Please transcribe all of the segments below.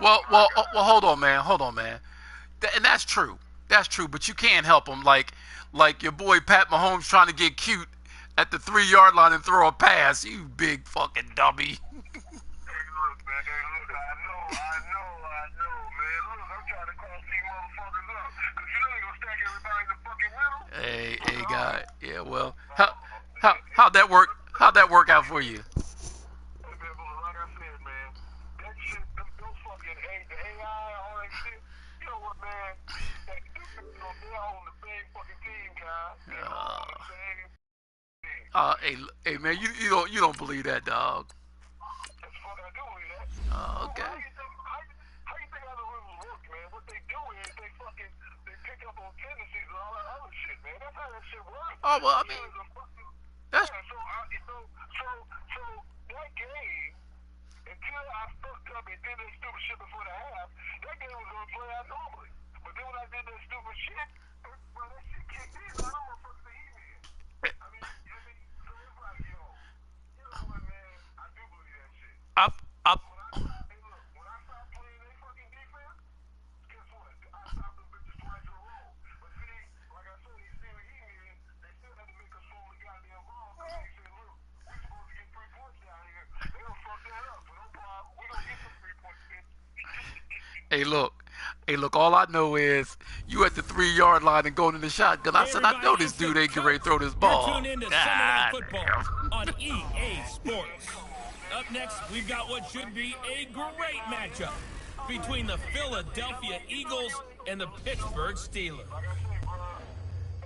Well, hold on, man. Hold on, man. And that's true. That's true. But you can't help them. Like your boy Pat Mahomes trying to get cute at the 3 yard line and throw a pass. You big fucking dummy. Hey, look, man. Hey, look, I know, man. Look, I'm trying to call these motherfuckers up. Because you know they gonna stack everybody in the fucking middle. Hey, guy. Yeah, well, how'd that work? How'd that work out for you? Hey, man, but like I said, man, that shit, those fucking the AI, all that shit, you know what, man? They're on the same fucking team, guys. They're all on the same team. Hey, man, you don't believe that, dog. That's the fuck I do with that. Okay. How you think how the rules work, man? What they do is they pick up on tendencies and all that other shit, man. That's how that shit works. Oh well, I mean, that's so that game, until I fucked up and did that stupid shit before the half, that game was gonna play out normally. But then when I did that stupid shit, bro, that shit kicked in. I don't want to fuck the email. I mean, so it's like, yo, you know what, man? I do believe that shit. up, up. Hey, look, when I start playing they fucking defense, guess what? I stopped them bitches twice in a row. But see, like I said, they still here. They still had to make us fall the goddamn ball. They said, look, we supposed to get 3 points down here. They don't fuck that up. So no problem. We gonna get some 3 points, bitch. Hey, look. All I know is you at the 3 yard line and going in the shotgun. I said, I know this dude ain't getting ready to throw this ball. You're tuned into Sunday Night Football on EA Sports. Up next, we've got what should be a great matchup between the Philadelphia Eagles and the Pittsburgh Steelers.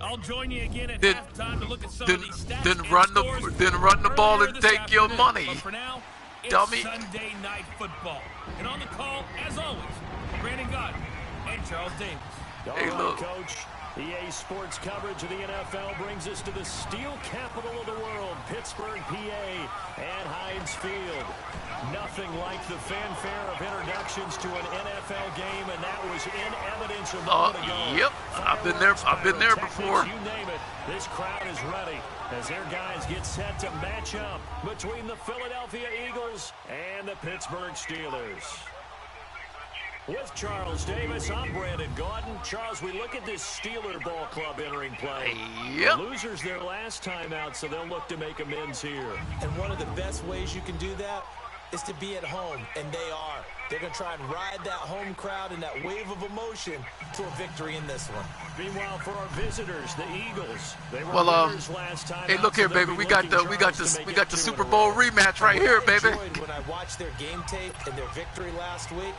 I'll join you again at halftime to look at some of these stats. Then run the ball and take your money. But for now, it's Dummy. Sunday Night Football. And on the call, as always, Brandon Godden and Charles Davis. Hey, look. Coach. EA Sports coverage of the NFL brings us to the steel capital of the world, Pittsburgh, PA, and Heinz Field. Nothing like the fanfare of introductions to an NFL game, and that was in evidence a moment ago. Yep, I've been there before. You name it, this crowd is ready as their guys get set to match up between the Philadelphia Eagles and the Pittsburgh Steelers. With Charles Davis, I'm Brandon Gaudin. Charles, we look at this Steeler ball club entering play. Yep. The losers their last time out, so they'll look to make amends here. And one of the best ways you can do that is to be at home, and they are. They're going to try and ride that home crowd and that wave of emotion to a victory in this one. Meanwhile, for our visitors, the Eagles, they were winners last time hey, out, look here, so they'll baby. be We got the Super Bowl rematch right here, baby. When I watched their game tape and their victory last week,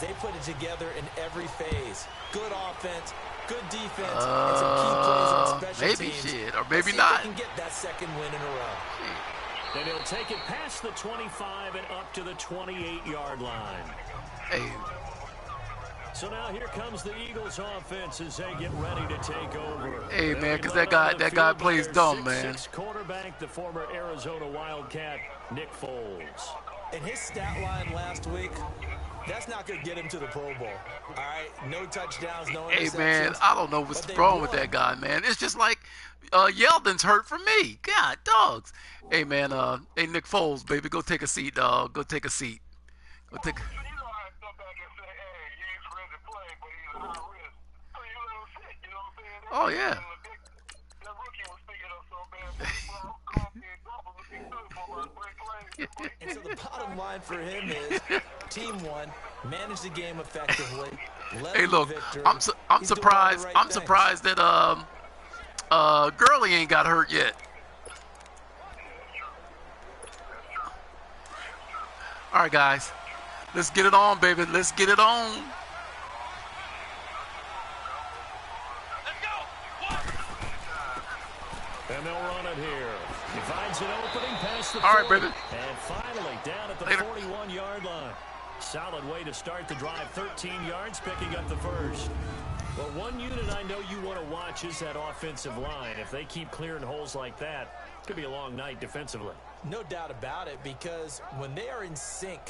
they put it together in every phase. Good offense, good defense, and some key plays on special maybe teams. shit, or maybe Let's see not. if they can get that second win in a row. And he'll take it past the 25 and up to the 28-yard line. Hey. So now here comes the Eagles offense as they get ready to take over. Hey, man, because that guy plays dumb, man. 6'6" quarterback, the former Arizona Wildcat, Nick Foles. And his stat line last week, that's not going to get him to the Pro Bowl. All right? No touchdowns, no interceptions. Hey, man, I don't know what's wrong with that guy, man. It's just like Yeldon's hurt for me. God, dogs. Hey, man, hey, Nick Foles, baby, go take a seat, dog. Go take a seat. Go take a... Oh, yeah. And so the bottom line for him is team one, manage the game effectively. Hey, look, I'm surprised. I'm surprised that Gurley ain't got hurt yet. All right, guys, let's get it on, baby. Let's get it on. And they'll run it here. He finds an opening past the 40. All right, baby. And finally down at the 41-yard line. Solid way to start the drive. 13 yards, picking up the first. Well, one unit I know you want to watch is that offensive line. If they keep clearing holes like that, it could be a long night defensively. No doubt about it, because when they are in sync,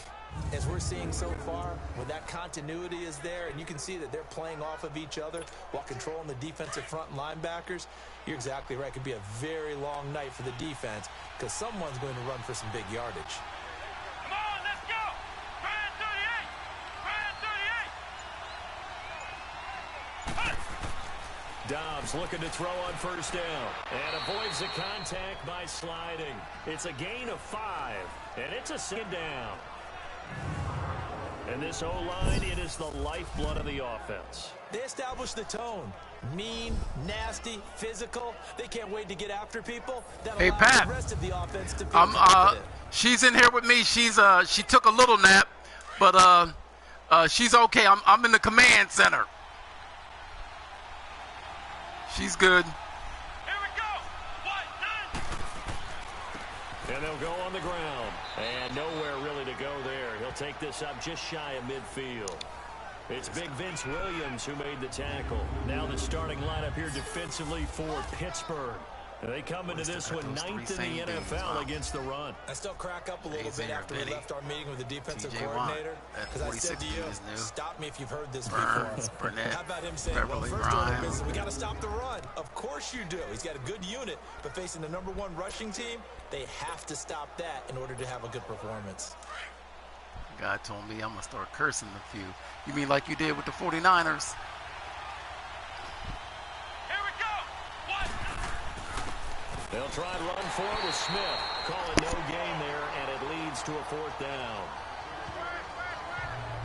as we're seeing so far, when that continuity is there and you can see that they're playing off of each other while controlling the defensive front and linebackers, you're exactly right. It could be a very long night for the defense because someone's going to run for some big yardage. Come on, let's go! Brand 38! Brand Dobbs looking to throw on first down and avoids the contact by sliding. It's a gain of 5, and it's a second down. And this O-line, it is the lifeblood of the offense. They established the tone. Mean, nasty, physical. They can't wait to get after people. Hey, Pat. The rest of the offense to feel confident. She's in here with me. She took a little nap, but she's okay. I'm in the command center. She's good. Here we go. 1, 9. And they'll go on the ground. And nowhere really to go there. He'll take this up just shy of midfield. It's Big Vince Williams who made the tackle. Now the starting lineup here defensively for Pittsburgh. They come into this one 9th in the NFL against the run. I still crack up a little bit after we left our meeting with the defensive coordinator. Because I said to you, stop me if you've heard this before. How about him saying, well, first order of business, we got to stop the run. Of course you do. He's got a good unit, but facing the #1 rushing team, they have to stop that in order to have a good performance. God told me I'm going to start cursing a few. You mean like you did with the 49ers? They'll try and run for it with Smith. Calling no gain there, and it leads to a 4th down.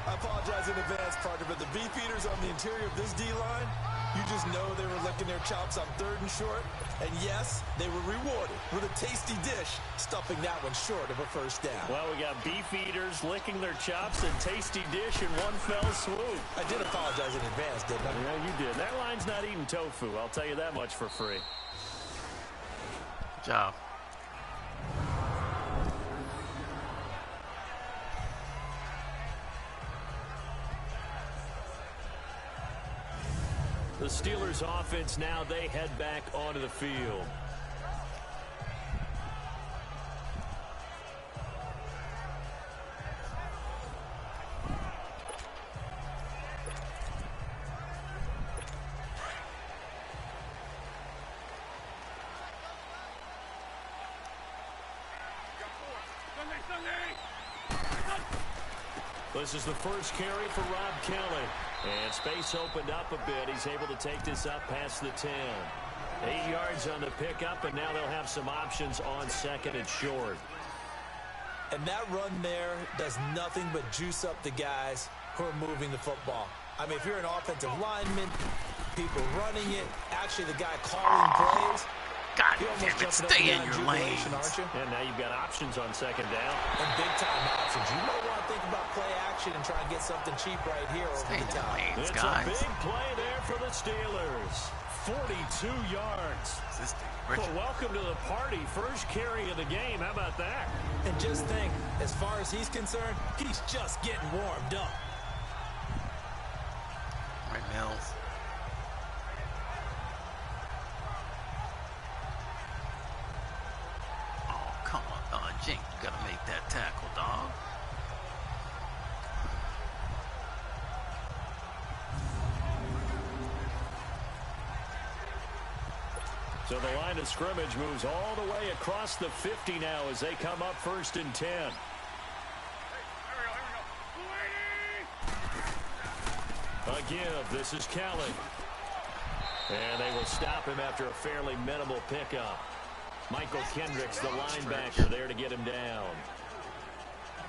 I apologize in advance, partner, but the beefeaters on the interior of this D-line, you just know they were licking their chops on 3rd and short. And yes, they were rewarded with a tasty dish, stuffing that one short of a 1st down. Well, we got beefeaters licking their chops and tasty dish in one fell swoop. I did apologize in advance, didn't I? Yeah, you did. That line's not eating tofu, I'll tell you that much for free. Job. The Steelers offense now, they head back onto the field. This is the first carry for Rob Kelly. And space opened up a bit. He's able to take this up past the 10. 8 yards on the pickup, and now they'll have some options on 2nd and short. And that run there does nothing but juice up the guys who are moving the football. I mean, if you're an offensive lineman, people running it, actually the guy calling plays, God damn it, stay in your lanes. And now you've got options on 2nd down. And big-time options. You might want to think about play action and try and get something cheap right here over the top. It's a big play there for the Steelers. 42 yards. Well, welcome to the party. First carry of the game. How about that? And just think, as far as he's concerned, he's just getting warmed up. Right, Mills. Come on, Jink, you gotta make that tackle, dog. So the line of scrimmage moves all the way across the 50 now as they come up 1st and 10. A give. This is Kelly. And they will stop him after a fairly minimal pickup. Michael Kendricks, the linebacker, there to get him down.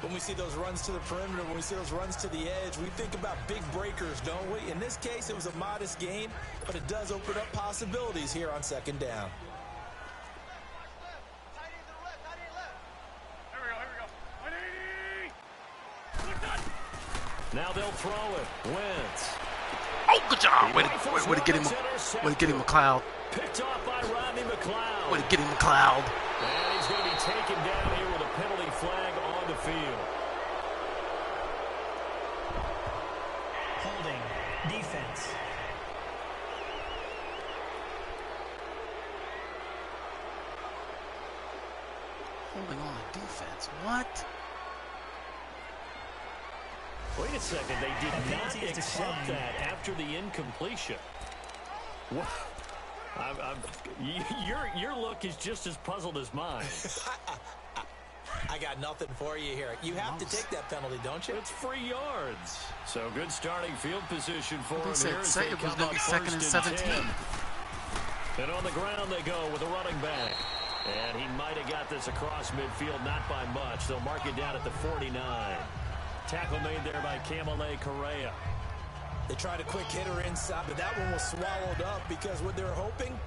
When we see those runs to the perimeter, when we see those runs to the edge, we think about big breakers, don't we? In this case, it was a modest gain, but it does open up possibilities here on 2nd down. Now they'll throw it. Wentz. Oh, good job. Way to get him. Way to get him, McLeod. Picked off by Rodney McLeod. Way to get him, McLeod. And he's going to be taken down here with a penalty flag on the field. Holding. Defense. Holding on to defense. What? Wait a second. They did not accept that after the incompletion. What? Your look is just as puzzled as mine. I got nothing for you here. You have to take that penalty, don't you? It's 3 yards. So good starting field position for him here. It was going to be 2nd and 17. And on the ground they go with a running back. And he might have got this across midfield, not by much. They'll mark it down at the 49. Tackle made there by Kamale Correa. They tried a quick hitter inside, but that one was swallowed up because what they're hoping,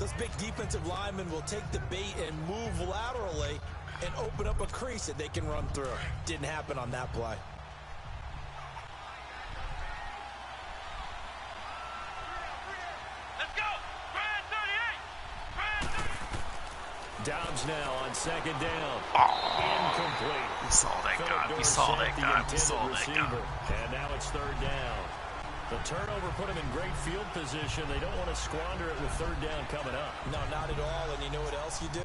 those big defensive linemen will take the bait and move laterally and open up a crease that they can run through. Didn't happen on that play. Let's go! Brad 38! Dobbs now on second down. Incomplete. We saw that guy. Phillip We saw Dorsett, that the guy. We intended saw that receiver. guy. And now it's third down. The turnover put him in great field position. They don't want to squander it with third down coming up. No, not at all. And you know what else you do?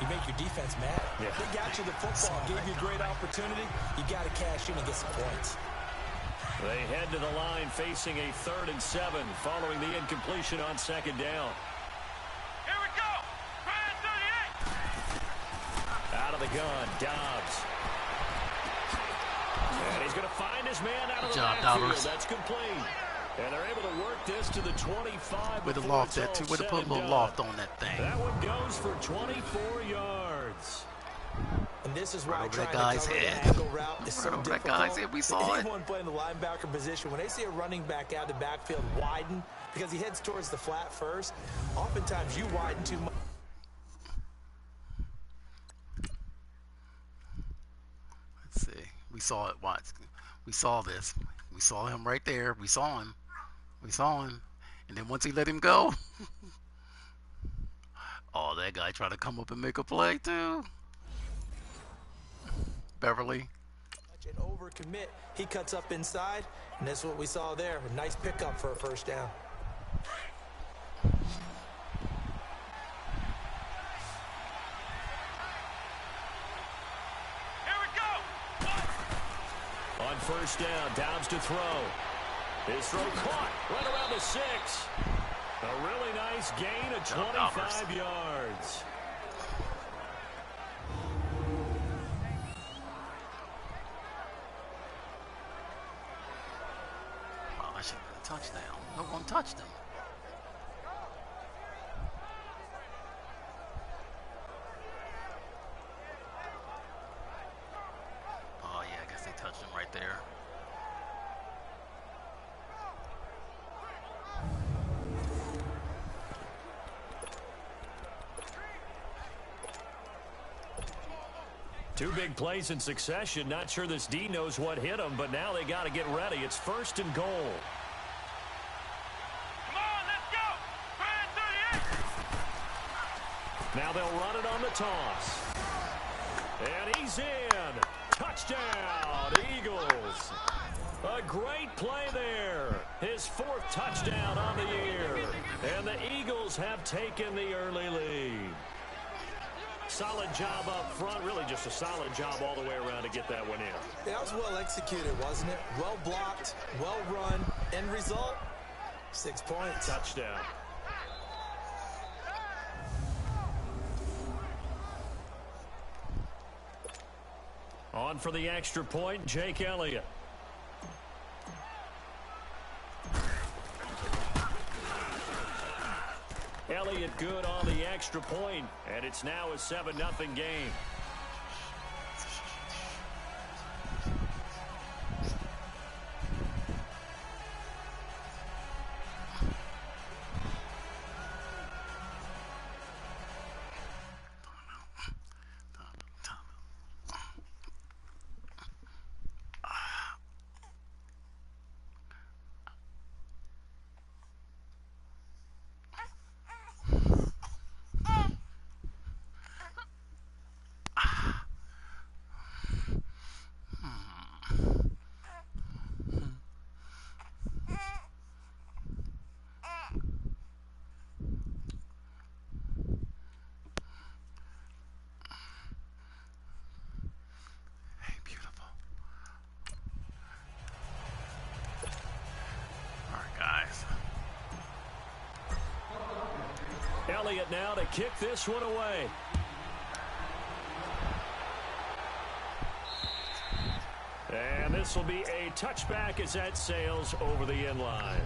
You make your defense mad. Yeah. They got you the football, gave you a great opportunity. You got to cash in and get some points. They head to the line facing a 3rd and 7 following the incompletion on second down. Here we go! Brad 38! Out of the gun, Dobbs. And he's going to find his man out of the backfield. That's complete. And they're able to work this to the 25. With a loft that too. With to put a little loft on that thing. That one goes for 24 yards. And this is why trying that to guy's cover head. the angle route is so Right over that difficult. guy's head. We saw it. Anyone playing the linebacker position, when they see a running back out of the backfield widen because he heads towards the flat first, oftentimes you widen too much. Let's see. We saw it. Watch. We saw this. We saw him right there. We saw him. We saw him. And then once he let him go, oh, that guy tried to come up and make a play too. Beverly. An overcommit. He cuts up inside, and that's what we saw there. A nice pickup for a first down. Here we go! On first down, Dobbs to throw. His throw caught right around the 6. A really nice gain of 25 yards. Oh, I should have a touchdown. No one touched him. Oh yeah, I guess they touched him right there. Two big plays in succession. Not sure this D knows what hit him, but now they got to get ready. It's 1st and goal. Come on, let's go! Brad 38! Now they'll run it on the toss. And he's in. Touchdown, Eagles. A great play there. His 4th touchdown on the year. And the Eagles have taken the early lead. Solid job up front. Really just a solid job all the way around to get that one in. That was well executed, wasn't it? Well blocked, well run. End result, 6 points. Touchdown. On for the extra point, Jake Elliott. Elliott good on the extra point, and it's now a 7-0 game. Elliott now to kick this one away. And this will be a touchback as that sails over the end line.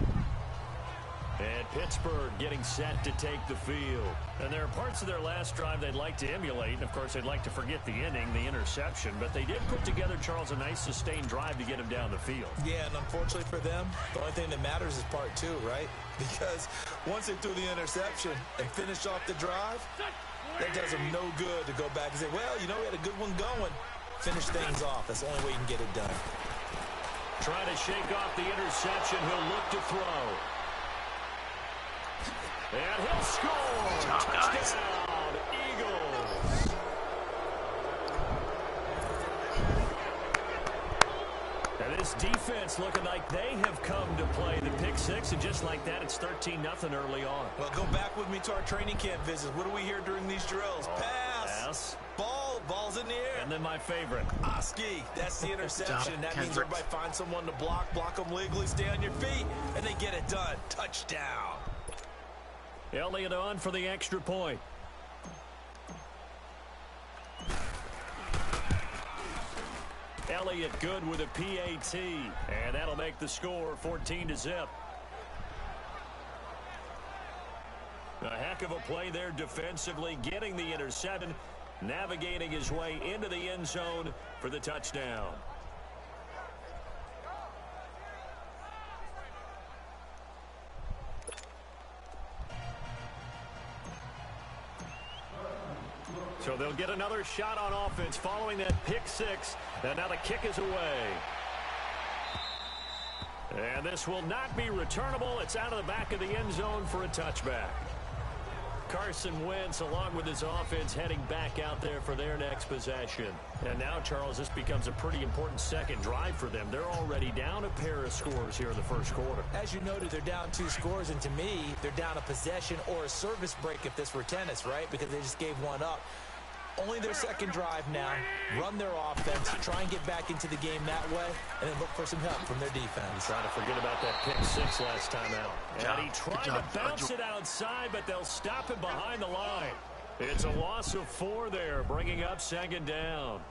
And Pittsburgh getting set to take the field. And there are parts of their last drive they'd like to emulate. And, of course, they'd like to forget the inning, the interception. But they did put together, Charles, a nice sustained drive to get him down the field. Yeah, and unfortunately for them, the only thing that matters is part two, right? Because once they threw the interception and finished off the drive, that does them no good to go back and say, well, you know, we had a good one going. Finish things off. That's the only way you can get it done. Trying to shake off the interception. He'll look to throw. And he'll score. Touchdown, Eagles. And this defense looking like they have come to play the pick six, and just like that, it's 13-0 early on. Well, go back with me to our training camp visits. What do we hear during these drills? Pass. Ball's in the air. And then my favorite. Oski, that's the interception. That means everybody find someone to block them legally, stay on your feet, and they get it done. Touchdown. Elliott on for the extra point. Elliott good with a PAT, and that'll make the score 14-0. A heck of a play there defensively, getting the interception, navigating his way into the end zone for the touchdown. So they'll get another shot on offense following that pick six. And now the kick is away. And this will not be returnable. It's out of the back of the end zone for a touchback. Carson Wentz, along with his offense, heading back out there for their next possession. And now, Charles, this becomes a pretty important second drive for them. They're already down a pair of scores here in the first quarter. As you noted, they're down 2 scores, and to me, they're down a possession or a service break if this were tennis, right? Because they just gave one up. Only their second drive now. Run their offense, try and get back into the game that way, and then look for some help from their defense. Trying to forget about that pick six last time out. And he tried to bounce it outside, but they'll stop him behind the line. It's a loss of 4 there, bringing up second down.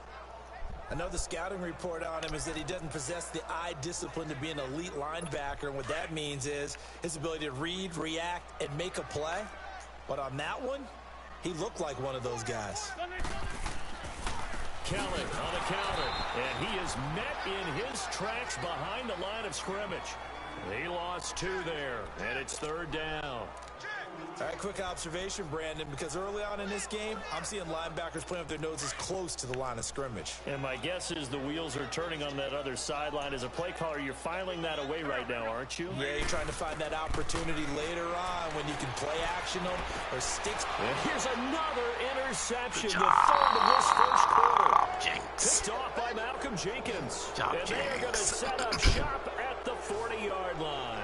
I know the scouting report on him is that he doesn't possess the eye discipline to be an elite linebacker, and what that means is his ability to read, react, and make a play. But on that one, he looked like one of those guys. Kelly on the counter, and he is met in his tracks behind the line of scrimmage. He lost 2 there, and it's third down. All right, quick observation, Brandon, because early on in this game, I'm seeing linebackers playing with their noses close to the line of scrimmage. And my guess is the wheels are turning on that other sideline. As a play caller, you're filing that away right now, aren't you? Yeah, you're trying to find that opportunity later on when you can play action them or sticks. And here's another interception, the third of this first quarter. Jinx. Picked off by Malcolm Jenkins. Job, and they are going to set up shop at the 40-yard line.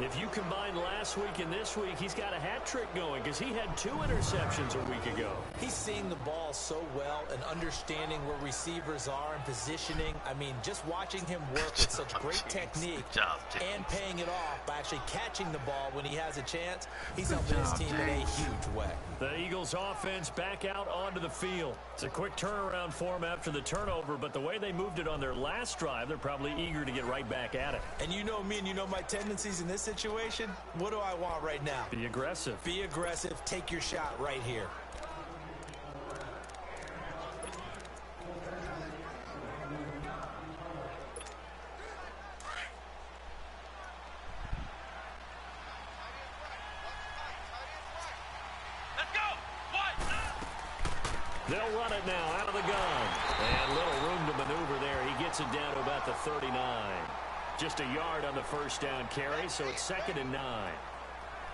If you combine last week and this week, he's got a hat trick going because he had 2 interceptions a week ago. He's seeing the ball so well and understanding where receivers are and positioning. I mean, just watching him work with such great technique and paying it off by actually catching the ball when he has a chance, he's helping his team in a huge way. The Eagles offense back out onto the field. It's a quick turnaround for him after the turnover, but the way they moved it on their last drive, they're probably eager to get right back at it. And you know me and you know my tendencies in this situation. What do I want right now? Be aggressive. Be aggressive. Take your shot right here. They'll run it now out of the gun. And little room to maneuver there. He gets it down to about the 39. Just a yard on the first down carry, so it's 2nd and 9.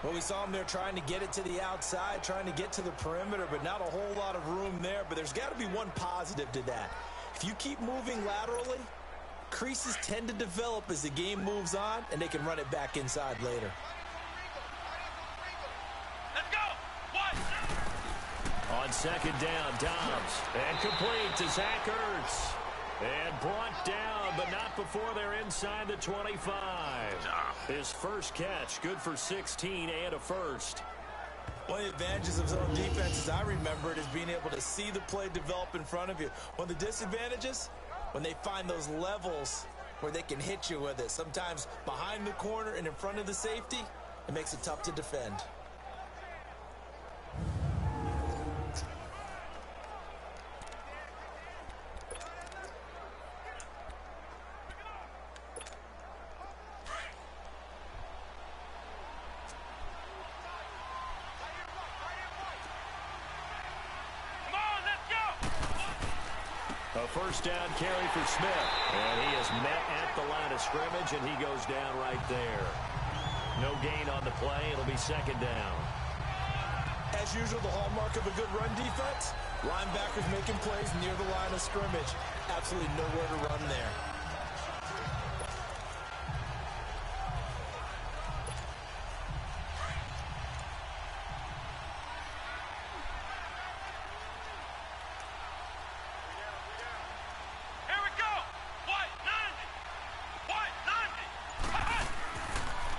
Well, we saw him there trying to get it to the outside, trying to get to the perimeter, but not a whole lot of room there. But there's got to be one positive to that. If you keep moving laterally, creases tend to develop as the game moves on, and they can run it back inside later. On 2nd down, Dobbs. And complete to Zach Ertz. And brought down, but not before they're inside the 25. His first catch, good for 16 and a first. One of the advantages of zone defense, as I remember it, is being able to see the play develop in front of you. One of the disadvantages, when they find those levels where they can hit you with it, sometimes behind the corner and in front of the safety, It makes it tough to defend. A first down carry for Smith. And he is met at the line of scrimmage, and he goes down right there. No gain on the play. It'll be second down. As usual, the hallmark of a good run defense, linebackers making plays near the line of scrimmage. Absolutely nowhere to run there.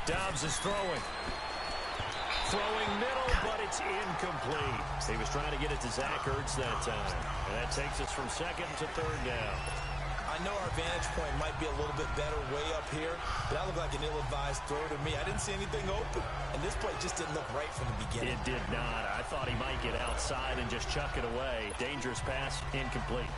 Dobbs is throwing. Throwing middle, but it's incomplete. He was trying to get it to Zach Ertz that time. And that takes us from second to third down. I know our vantage point might be a little bit better way up here, but that looked like an ill-advised throw to me. I didn't see anything open, and this play just didn't look right from the beginning. It did not. I thought he might get outside and just chuck it away. Dangerous pass, incomplete.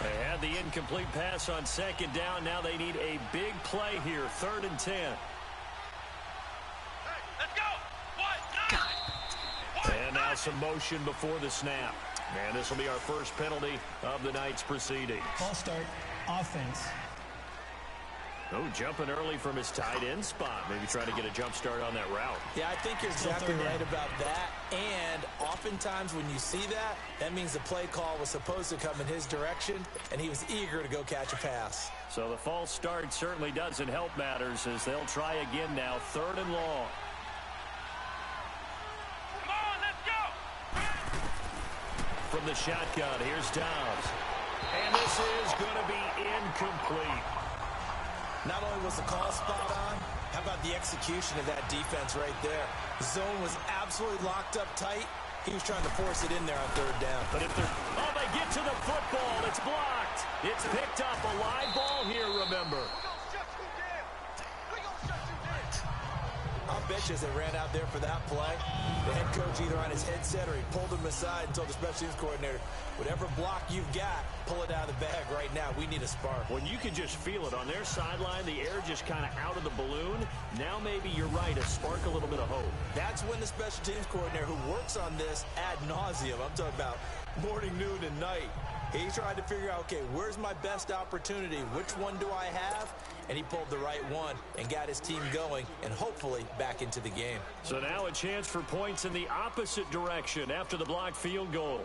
They had the incomplete pass on second down. Now they need a big play here, 3rd and 10. Hey, let's go. And now some motion before the snap. And this will be our first penalty of the night's proceedings. Ball start, offense. Oh, jumping early from his tight end spot. Maybe trying to get a jump start on that route. Yeah, I think you're exactly right about that. And oftentimes when you see that, that means the play call was supposed to come in his direction, and he was eager to go catch a pass. So the false start certainly doesn't help matters as they'll try again now, 3rd and long. Come on, let's go. From the shotgun, here's Dobbs. And this is going to be incomplete. Not only was the call spot on, how about the execution of that defense right there? The zone was absolutely locked up tight. He was trying to force it in there on 3rd down. But if they're... Oh, they get to the football. It's blocked. It's picked up. A live ball here, remember. I'll bet you as they ran out there for that play, the head coach either on his headset or he pulled him aside and told the special teams coordinator, whatever block you've got, pull it out of the bag right now. We need a spark. When you can just feel it on their sideline, the air just kind of out of the balloon. Now maybe you're right, a spark, a little bit of hope. That's when the special teams coordinator who works on this ad nauseum, I'm talking about morning, noon, and night, he tried to figure out, okay, where's my best opportunity? Which one do I have? And he pulled the right one and got his team going and hopefully back into the game. So now a chance for points in the opposite direction after the blocked field goal.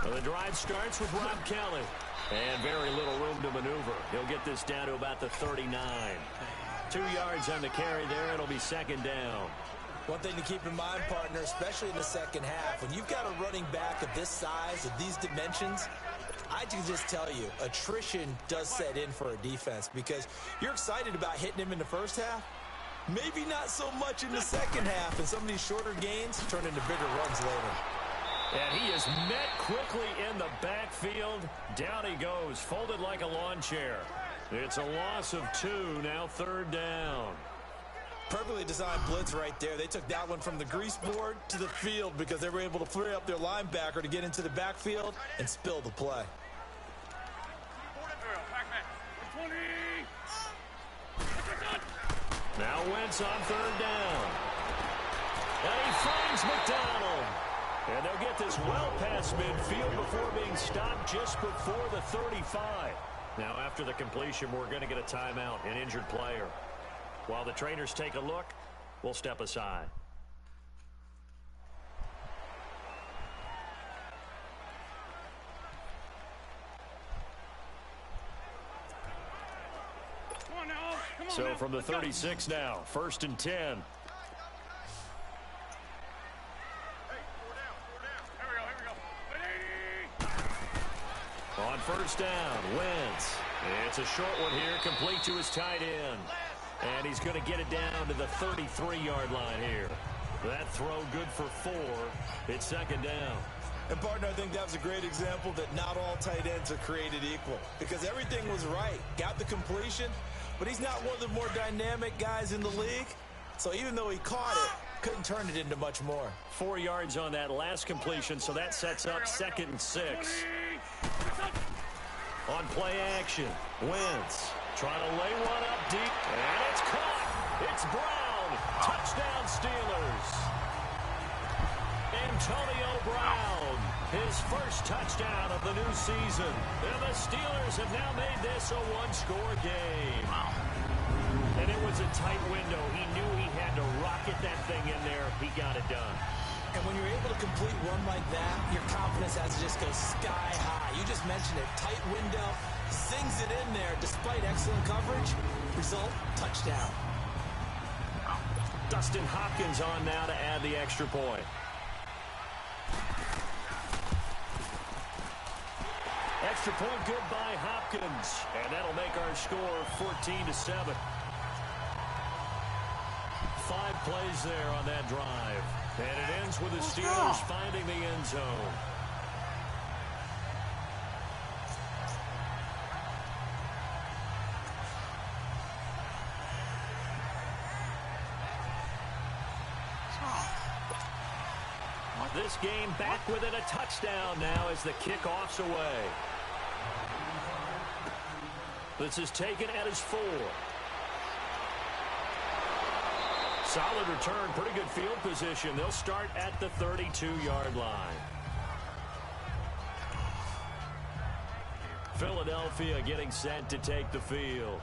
Well, the drive starts with Rob Kelly. And very little room to maneuver. He'll get this down to about the 39. 2 yards on the carry there. It'll be 2nd down. One thing to keep in mind, partner, especially in the second half, when you've got a running back of this size, of these dimensions, I can just tell you, attrition does set in for a defense because you're excited about hitting him in the first half. Maybe not so much in the second half, and some of these shorter gains turn into bigger runs later. And he is met quickly in the backfield. Down he goes, folded like a lawn chair. It's a loss of 2, now 3rd down. Perfectly designed blitz right there. They took that one from the grease board to the field because they were able to free up their linebacker to get into the backfield and spill the play. Now Wentz on 3rd down. And he finds McDonald. And they'll get this well past midfield before being stopped just before the 35. Now after the completion, we're going to get a timeout, an injured player. While the trainers take a look, we'll step aside. So from the 36 now, 1st and 10. On 1st down, Wentz. It's a short one here, complete to his tight end. And he's going to get it down to the 33-yard line here. That throw good for 4. It's 2nd down. And, partner, I think that was a great example that not all tight ends are created equal because everything was right. Got the completion, but he's not one of the more dynamic guys in the league. So even though he caught it, couldn't turn it into much more. 4 yards on that last completion, so that sets up 2nd and 6. On play action, Wentz trying to lay one up deep, and it's caught. It's Brown. Touchdown, Steelers. Antonio Brown, his first touchdown of the new season. And the Steelers have now made this a one-score game. And it was a tight window. He knew he had to rocket that thing in there. He got it done. And when you're able to complete one like that, your confidence has to just go sky high. You just mentioned it. Tight window, sings it in there despite excellent coverage. Result, touchdown. Dustin Hopkins on now to add the extra point. Extra point good by Hopkins. And that'll make our score 14-7. 5 plays there on that drive. And it ends with the Steelers finding the end zone. This game back within a touchdown now as the kickoff's away. This is taken at his 4. Solid return, pretty good field position. They'll start at the 32-yard line. Philadelphia getting set to take the field.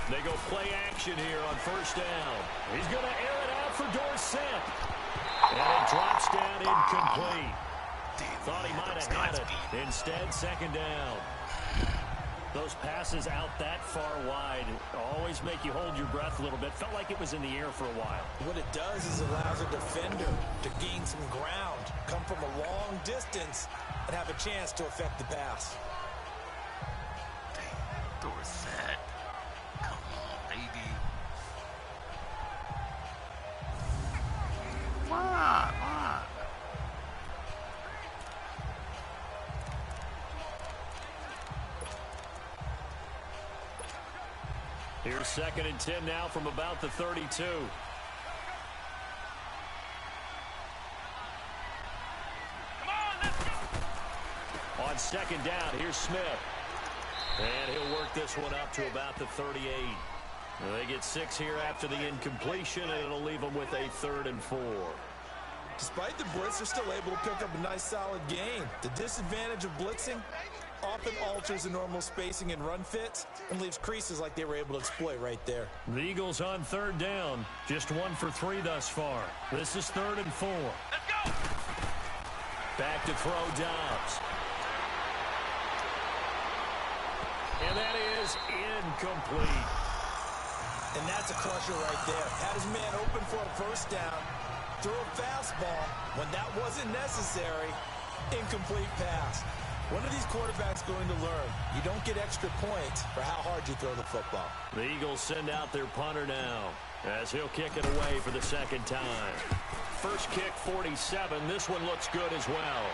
They go play action here on first down. He's going to air it out for Dorsett. And it drops down incomplete. Thought he might have had it. Instead, 2nd down. Those passes out that far wide always make you hold your breath a little bit. Felt like it was in the air for a while. What it does is allows a defender to gain some ground, come from a long distance, and have a chance to affect the pass. Dorsett. Come on, baby. Come on. Here's 2nd and 10 now from about the 32. On 2nd down, here's Smith. And he'll work this one up to about the 38. They get 6 here after the incompletion, and it'll leave them with a 3rd and 4. Despite the blitz, they're still able to pick up a nice, solid gain. The disadvantage of blitzing often alters the normal spacing and run fits and leaves creases like they were able to exploit right there. The Eagles on 3rd down. Just 1 for 3 thus far. This is 3rd and 4. Let's go! Back to throw Dobbs. And that is incomplete. And that's a crusher right there. Had his man open for a first down, threw a fastball when that wasn't necessary, incomplete pass. When are these quarterbacks going to learn? You don't get extra points for how hard you throw the football. The Eagles send out their punter now as he'll kick it away for the 2nd time. First kick, 47. This one looks good as well.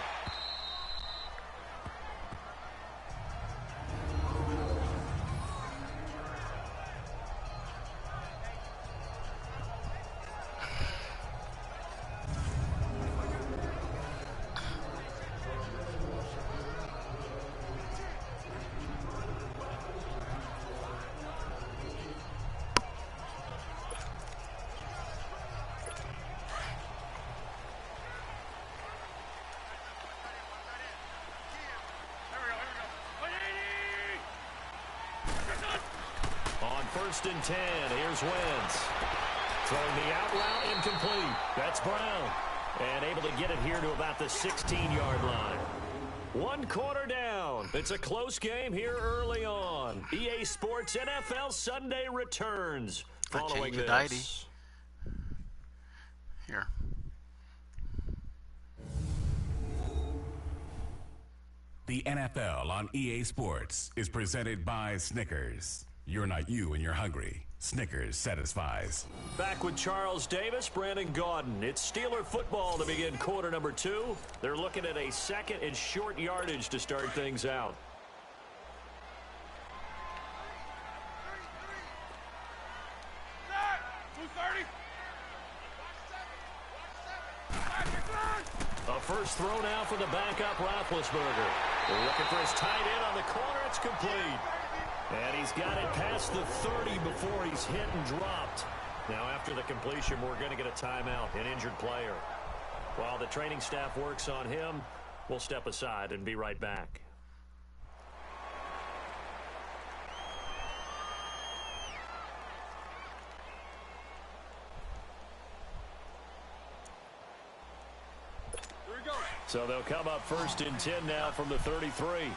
First and 10. Here's Wentz. Throwing the out route, incomplete. That's Brown. And able to get it here to about the 16-yard line. 1 quarter down. zone. It's a close game here early on. EA Sports NFL Sunday returns following this. Here. The NFL on EA Sports is presented by Snickers. You're not you when you're hungry. Snickers satisfies. Back with Charles Davis, Brandon Gaudin. It's Steeler football to begin quarter number 2. They're looking at a second and short yardage to start things out. A first throw now for the backup Roethlisberger. They're looking for his tight end on the corner. It's complete. And he's got it past the 30 before he's hit and dropped. Now after the completion, we're going to get a timeout, an injured player. While the training staff works on him, we'll step aside and be right back. So they'll come up first and 10 now from the 33.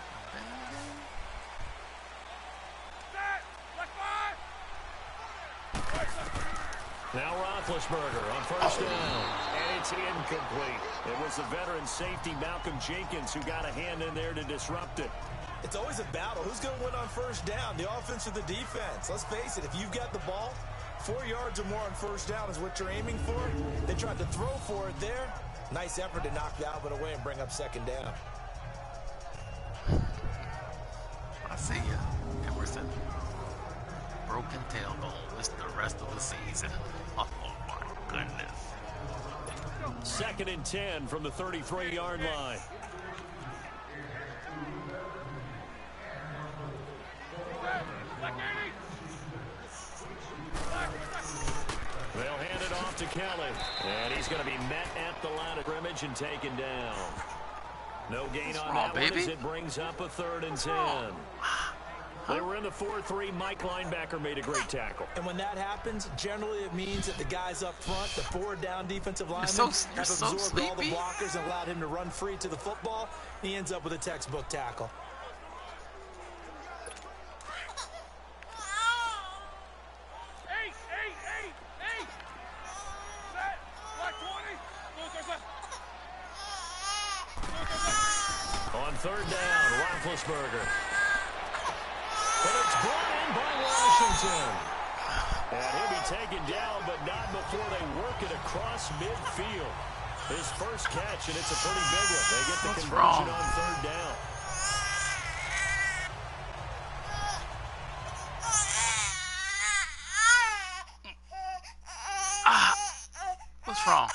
Now Roethlisberger on first down. And it's incomplete. It was the veteran safety Malcolm Jenkins who got a hand in there to disrupt it. It's always a battle. Who's going to win on first down, the offense or the defense? Let's face it, if you've got the ball, 4 yards or more on first down is what you're aiming for. They tried to throw for it there. Nice effort to knock Dalvin away and bring up second down. I see you, Emerson. Broken tailbone. Missed the rest of the season. Oh, my goodness. Second and 10 from the 33-yard line. They'll hand it off to Kelly. And he's going to be met at the line of scrimmage and taken down. No gain on that one as it brings up a third and 10. They were in the 4-3. Mike linebacker made a great tackle. And when that happens, generally it means that the guys up front, the forward down defensive linemen, have absorbed all the blockers and allowed him to run free to the football. He ends up with a textbook tackle. On third down, Roethlisberger. But it's brought in by Washington. And he'll be taken down, but not before they work it across midfield. His first catch, and it's a pretty big one. They get the conversion on third down. What's wrong?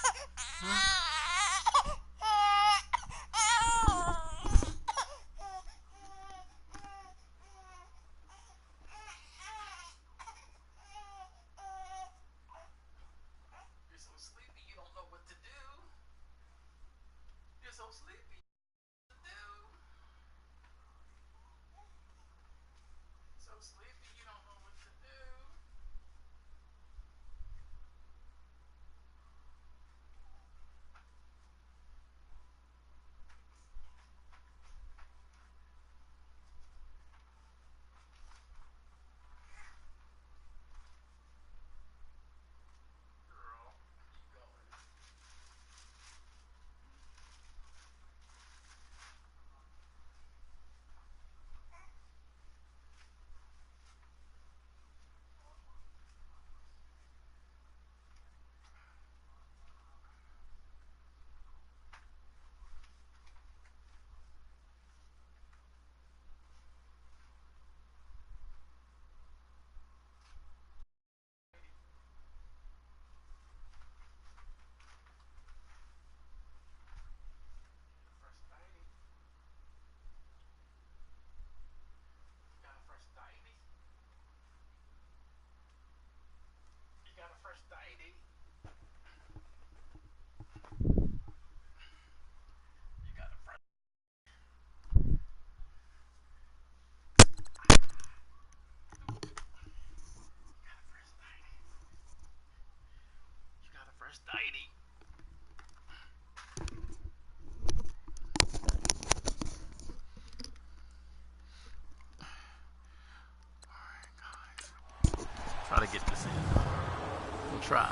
try.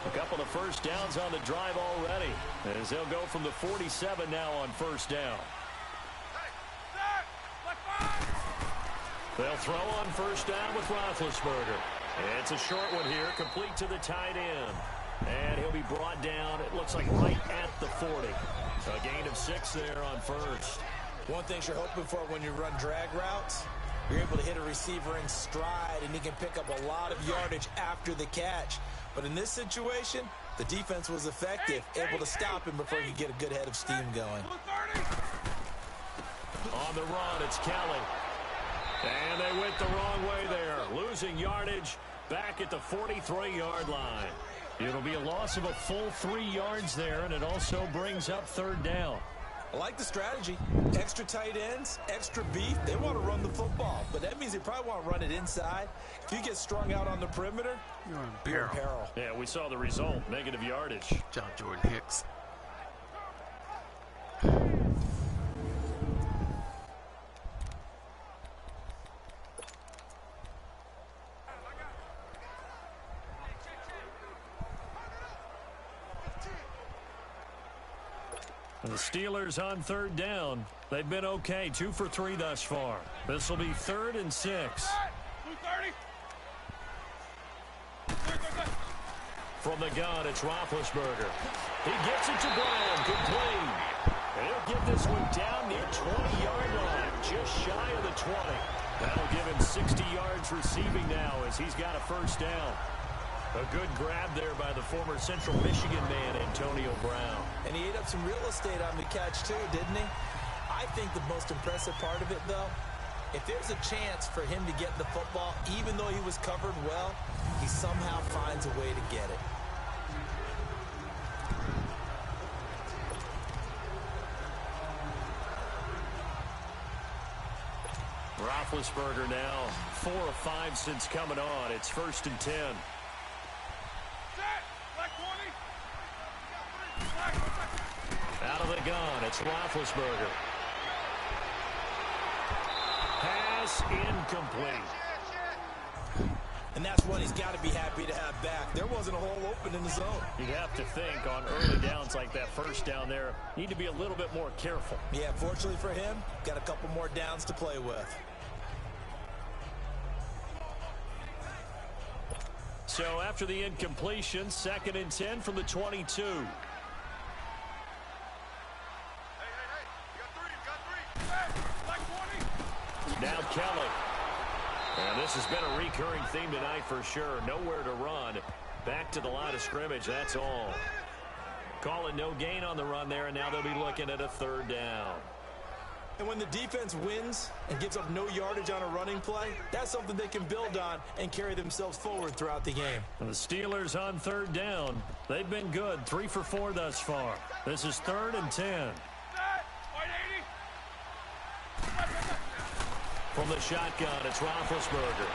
A couple of first downs on the drive already, as they'll go from the 47 now on first down. They'll throw on first down with Roethlisberger. It's a short one here, complete to the tight end. And he'll be brought down, it looks like right at the 40. So a gain of 6 there on first. One thing you're hoping for when you run drag routes, you're able to hit a receiver in stride, and he can pick up a lot of yardage after the catch. But in this situation, the defense was effective, able to stop him before he could get a good head of steam going. On the run, it's Kelly. And they went the wrong way there, losing yardage back at the 43-yard line. It'll be a loss of a full 3 yards there, and it also brings up third down. I like the strategy. Extra tight ends, extra beef. They want to run the football, but that means they probably want to run it inside. If you get strung out on the perimeter, you're in peril. Yeah, we saw the result, negative yardage. John Jordan Hicks. The Steelers on third down. They've been okay, 2 for 3 thus far. This will be 3rd and 6. From the gun, it's Roethlisberger. He gets it to Brown, complete. He'll get this one down near 20-yard line, just shy of the 20. That'll give him 60 yards receiving now as he's got a first down. A good grab there by the former Central Michigan man, Antonio Brown. And he ate up some real estate on the catch, too, didn't he? I think the most impressive part of it, though, if there's a chance for him to get the football, even though he was covered well, he somehow finds a way to get it. Roethlisberger now 4 of 5 since coming on. It's 1st and 10. Out of the gun, it's Roethlisberger. Pass incomplete. And that's what he's got to be happy to have back. There wasn't a hole open in the zone. You'd have to think on early downs like that first down there, need to be a little bit more careful. Yeah, fortunately for him, got a couple more downs to play with. So after the incompletion, 2nd and 10 from the 22. Now Kelly. And this has been a recurring theme tonight for sure. Nowhere to run. Back to the line of scrimmage, that's all. Call it no gain on the run there, and now they'll be looking at a 3rd down. And when the defense wins and gives up no yardage on a running play, that's something they can build on and carry themselves forward throughout the game. And the Steelers on 3rd down. They've been good, 3 for 4 thus far. This is 3rd and 10. From the shotgun, it's Roethlisberger.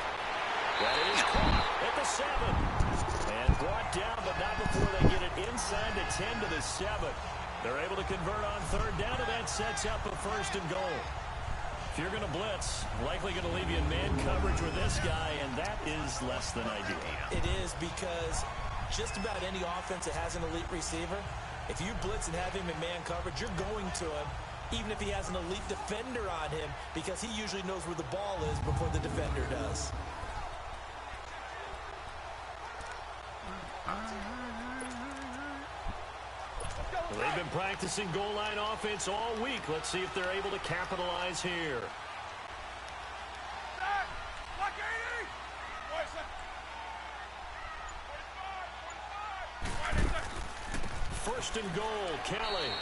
That is caught at the 7. And brought down, but not before they get it inside the 10 to the 7. They're able to convert on 3rd down, and that sets up a 1st and goal. If you're going to blitz, likely going to leave you in man coverage with this guy, and that is less than ideal. It is, because just about any offense that has an elite receiver, if you blitz and have him in man coverage, you're going to him, even if he has an elite defender on him, because he usually knows where the ball is before the defender does. They've been practicing goal line offense all week. Let's see if they're able to capitalize here. First and goal, Kelly.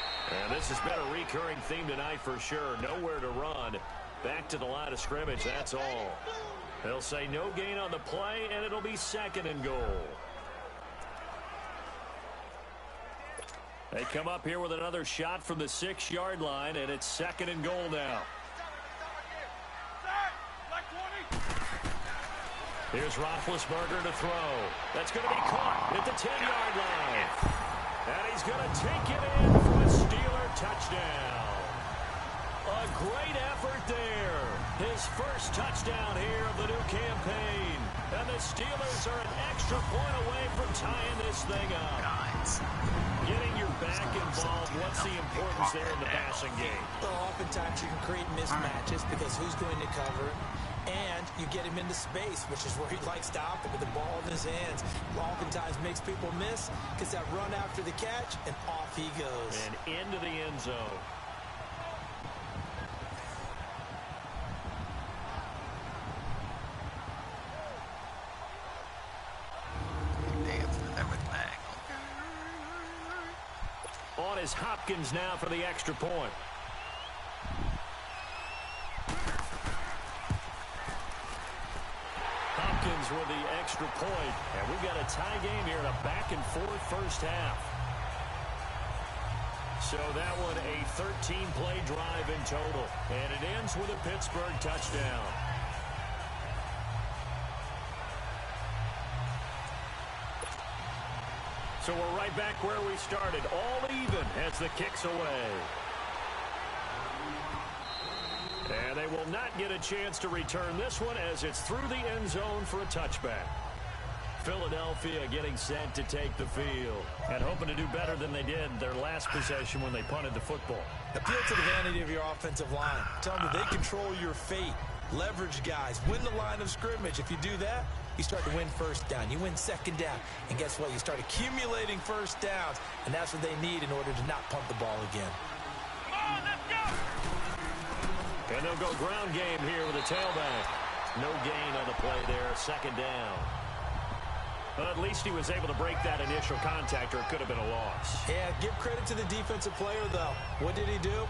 And this has been a recurring theme tonight for sure. Nowhere to run. Back to the line of scrimmage, that's all. They'll say no gain on the play, and it'll be 2nd and goal. They come up here with another shot from the 6-yard line, and it's 2nd and goal now. Here's Roethlisberger to throw. That's going to be caught at the 10-yard line. And he's going to take it in for a Steeler touchdown. A great effort there. His first touchdown here of the new campaign. And the Steelers are an extra point away from tying this thing up. Getting your back involved, what's the importance there in the passing game? Well, oftentimes you can create mismatches because who's going to cover it? And you get him into space, which is where he likes to operate with the ball in his hands. Oftentimes makes people miss because that run after the catch, and off he goes. And into the end zone. On is Hopkins now for the extra point. Hopkins with the extra point. And we've got a tie game here in a back-and-forth first half. So that one a 13-play drive in total. And it ends with a Pittsburgh touchdown. So we're right back where we started, all even as the kick's away. And they will not get a chance to return this one as it's through the end zone for a touchback. Philadelphia getting set to take the field and hoping to do better than they did their last possession when they punted the football. Appeal to the vanity of your offensive line. Tell them that they control your fate. Leverage guys. Win the line of scrimmage. If you do that, you start to win first down. You win second down. And guess what? You start accumulating first downs. And that's what they need in order to not punt the ball again. Come on, let's go! And they'll go ground game here with a tailback. No gain on the play there. Second down. But at least he was able to break that initial contact, or it could have been a loss. Yeah, give credit to the defensive player, though. What did he do?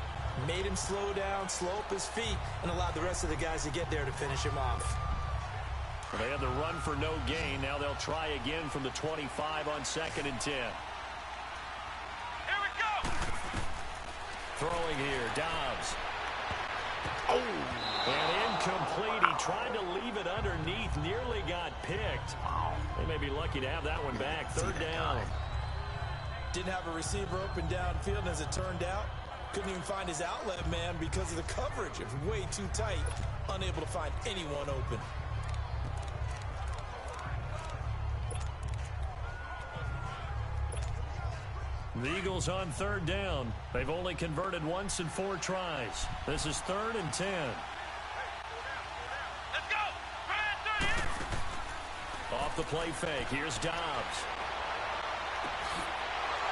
Made him slow down, slow up his feet, and allowed the rest of the guys to get there to finish him off. Well, they had the run for no gain. Now they'll try again from the 25 on 2nd and 10. Here we go! Throwing here, Dobbs. Oh! And incomplete. He tried to leave it underneath, nearly got picked. They may be lucky to have that one back. Third down. Didn't have a receiver open downfield, as it turned out. Couldn't even find his outlet man because of the coverage. It was way too tight. Unable to find anyone open. The Eagles on third down. They've only converted once in 4 tries. This is 3rd and 10. Let's go! Right here! Off the play fake. Here's Dobbs.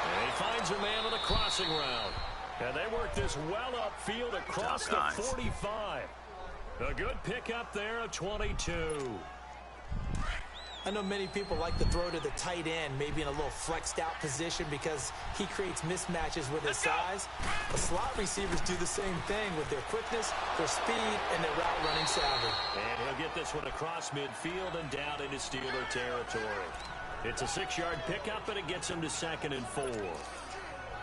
And he finds a man on a crossing route. And they work this well upfield across the 45. A good pickup there of 22. I know many people like to throw to the tight end, maybe in a little flexed out position because he creates mismatches with his size. The slot receivers do the same thing with their quickness, their speed, and their route running savvy. And he'll get this one across midfield and down into Steeler territory. It's a 6-yard pickup, and it gets him to 2nd and 4.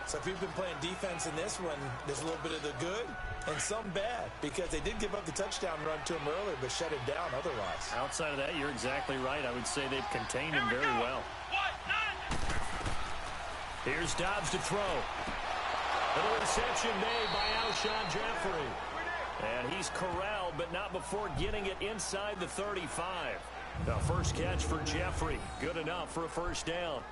So if you've been playing defense in this one, there's a little bit of the good and some bad, because they did give up the touchdown run to him earlier, but shut him down otherwise. Outside of that, you're exactly right. I would say they've contained him very well. Here's Dobbs to throw. An interception made by Alshon Jeffrey. And he's corralled, but not before getting it inside the 35. The first catch for Jeffrey. Good enough for a first down.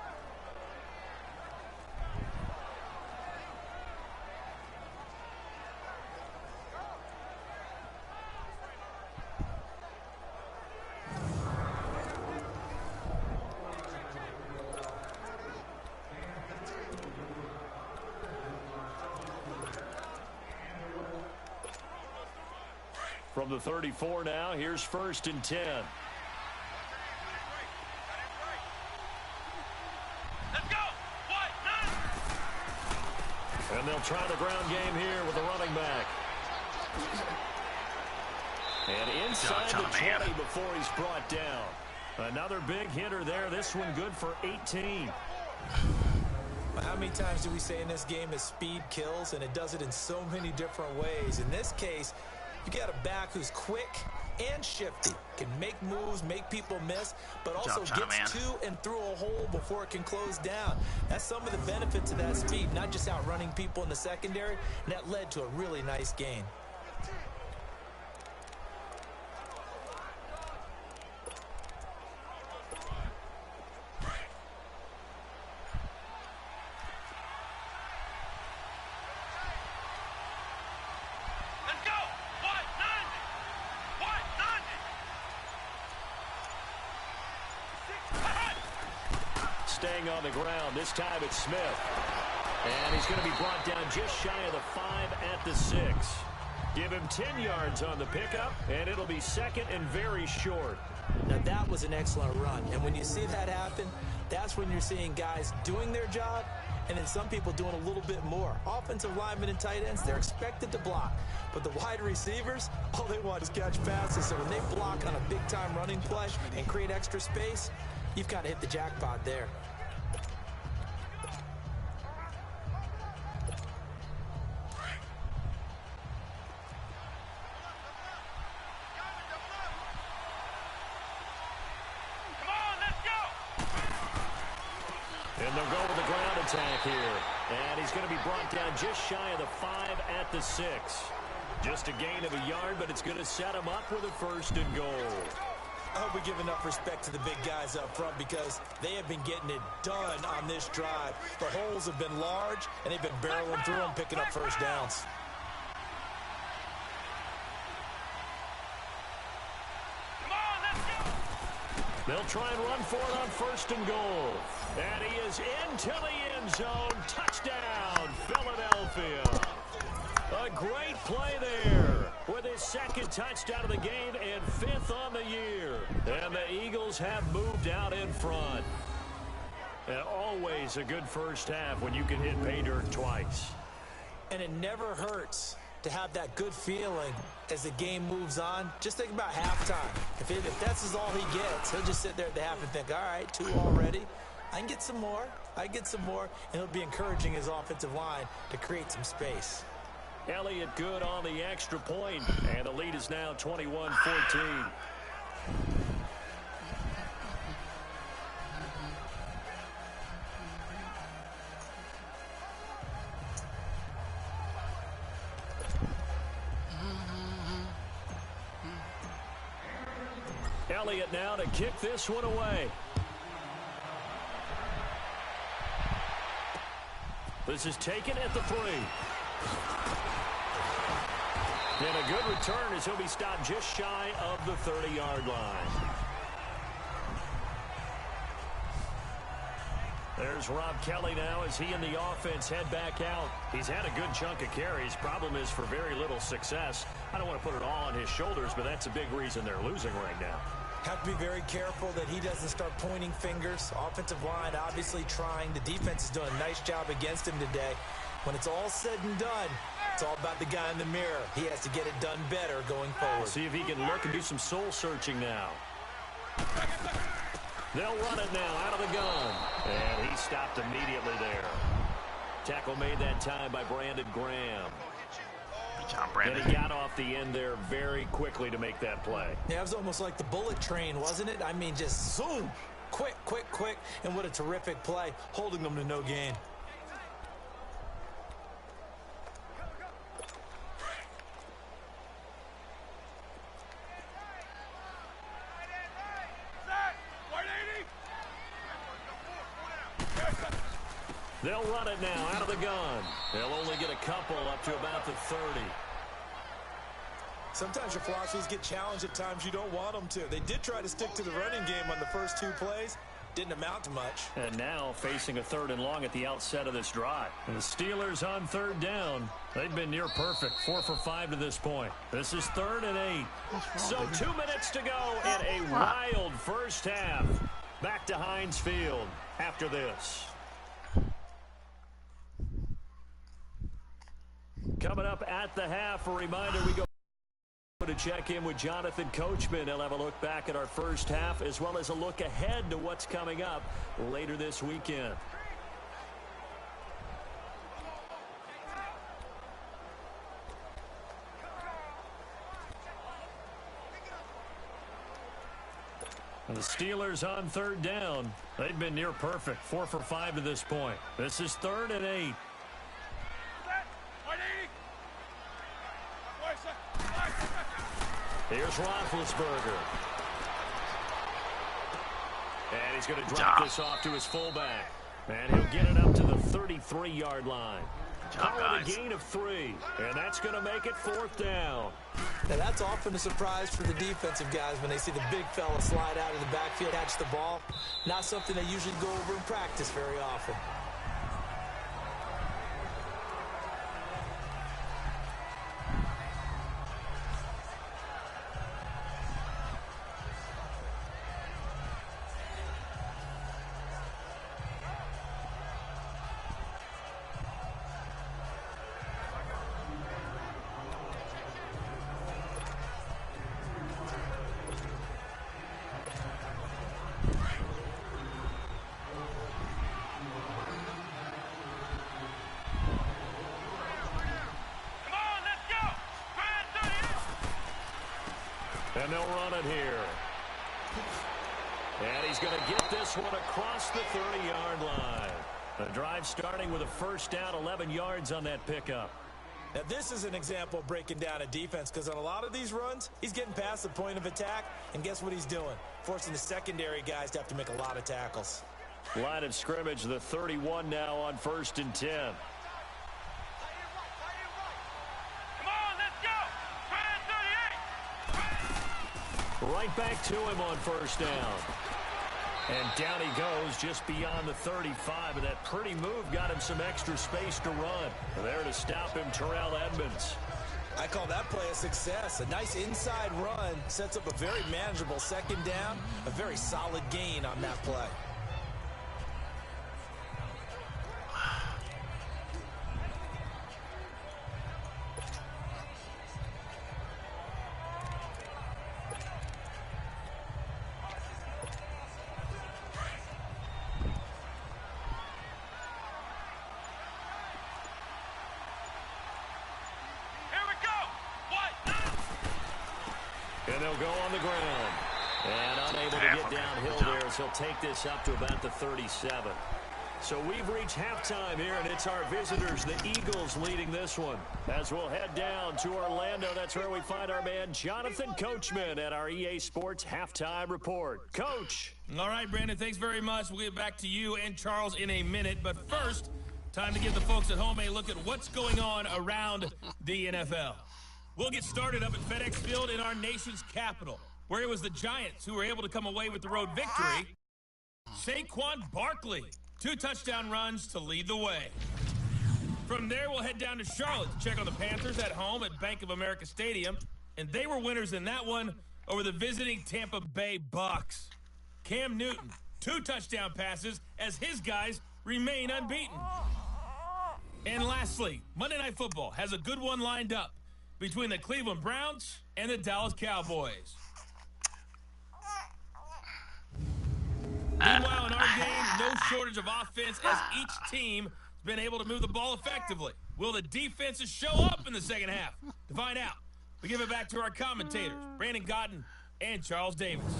From the 34 now, here's 1st and 10. Let's go! And they'll try the ground game here with the running back. And inside the 20 before he's brought down. Another big hitter there. This one good for 18. How many times do we say in this game that speed kills, and it does it in so many different ways? In this case, You got a back who's quick and shifty, can make moves, make people miss, but also gets to and through a hole before it can close down. That's some of the benefits of that speed, not just outrunning people in the secondary, and that led to a really nice gain. Staying on the ground. This time it's Smith. And he's going to be brought down just shy of the 5 at the 6. Give him 10 yards on the pickup, and it'll be second and very short. Now that was an excellent run. And when you see that happen, that's when you're seeing guys doing their job and then some people doing a little bit more. Offensive linemen and tight ends, they're expected to block. But the wide receivers, all they want is catch passes. So when they block on a big-time running play and create extra space, you've got to hit the jackpot there. And they'll go with the ground attack here. And he's going to be brought down just shy of the 5 at the 6. Just a gain of a yard, but it's going to set him up with a first and goal. I hope we give enough respect to the big guys up front because they have been getting it done on this drive. The holes have been large, and they've been barreling through them, picking up first downs. They'll try and run for it on first and goal. And he is into the end zone. Touchdown, Philadelphia. A great play there with his second touchdown of the game and 5th on the year. And the Eagles have moved out in front. And always a good first half when you can hit pay dirt twice. And it never hurts to have that good feeling as the game moves on. Just think about halftime. If that's all he gets, he'll just sit there at the half and think, all right, 2 already. I can get some more. I get some more. And he'll be encouraging his offensive line to create some space. Elliott good on the extra point, and the lead is now 21-14. Elliott now to kick this one away. This is taken at the 3. And a good return as he'll be stopped just shy of the 30-yard line. There's Rob Kelly now as he and the offense head back out. He's had a good chunk of carries. Problem is for very little success. I don't want to put it all on his shoulders, but that's a big reason they're losing right now. Have to be very careful that he doesn't start pointing fingers. Offensive line obviously trying. The defense is doing a nice job against him today. When it's all said and done, it's all about the guy in the mirror. He has to get it done better going forward. See if he can look and do some soul searching now. They'll run it now out of the gun. And he stopped immediately there. Tackle made that time by Brandon Graham. Good job, Brandon. And he got off the end there very quickly to make that play. Yeah, it was almost like the bullet train, wasn't it? I mean, just zoom. Quick, quick, quick. And what a terrific play, holding them to no gain. They'll run it now out of the gun. They'll only get a couple up to about the 30. Sometimes your philosophies get challenged at times you don't want them to. They did try to stick to the running game on the first 2 plays. Didn't amount to much. And now facing a 3rd and long at the outset of this drive. And the Steelers on 3rd down. They've been near perfect. 4 for 5 to this point. This is 3rd and 8. So 2 minutes to go in a wild first half. Back to Heinz Field after this. Coming up at the half, a reminder we go to check in with Jonathan Coachman. He'll have a look back at our first half as well as a look ahead to what's coming up later this weekend. The Steelers on third down. They've been near perfect, 4 for 5 to this point. This is 3rd and 8. Here's Roethlisberger. And he's going to drop this off to his fullback. And he'll get it up to the 33-yard line. Call it a gain of 3. And that's going to make it 4th down. Now, that's often a surprise for the defensive guys when they see the big fella slide out of the backfield, catch the ball. Not something they usually go over in practice very often. And they'll run it here. And he's going to get this one across the 30-yard line. The drive starting with a first down, 11 yards on that pickup. Now, this is an example of breaking down a defense, because on a lot of these runs, he's getting past the point of attack, and guess what he's doing? Forcing the secondary guys to have to make a lot of tackles. Line of scrimmage, the 31 now on 1st and 10. Right back to him on first down. And down he goes just beyond the 35. And that pretty move got him some extra space to run. There to stop him, Terrell Edmunds. I call that play a success. A nice inside run sets up a very manageable second down. A very solid gain on that play. And they'll go on the ground. And unable to get downhill there, so he'll take this up to about the 37. So we've reached halftime here, and it's our visitors, the Eagles, leading this one. As we'll head down to Orlando, that's where we find our man Jonathan Coachman at our EA Sports Halftime Report. Coach. All right, Brandon, thanks very much. We'll get back to you and Charles in a minute. But first, time to give the folks at home a look at what's going on around the NFL. We'll get started up at FedEx Field in our nation's capital, where it was the Giants who were able to come away with the road victory. Saquon Barkley, 2 touchdown runs to lead the way. From there, we'll head down to Charlotte to check on the Panthers at home at Bank of America Stadium, and they were winners in that one over the visiting Tampa Bay Bucks. Cam Newton, 2 touchdown passes as his guys remain unbeaten. And lastly, Monday Night Football has a good one lined up between the Cleveland Browns and the Dallas Cowboys. Meanwhile, in our game, no shortage of offense as each team has been able to move the ball effectively. Will the defenses show up in the second half? To find out, we give it back to our commentators, Brandon Gaudin and Charles Davis.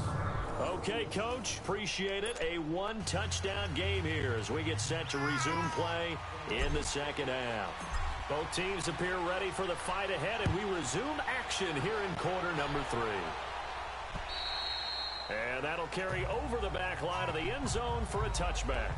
Okay, Coach, appreciate it. A 1-touchdown game here as we get set to resume play in the second half. Both teams appear ready for the fight ahead, and we resume action here in quarter number 3. And that'll carry over the back line of the end zone for a touchback.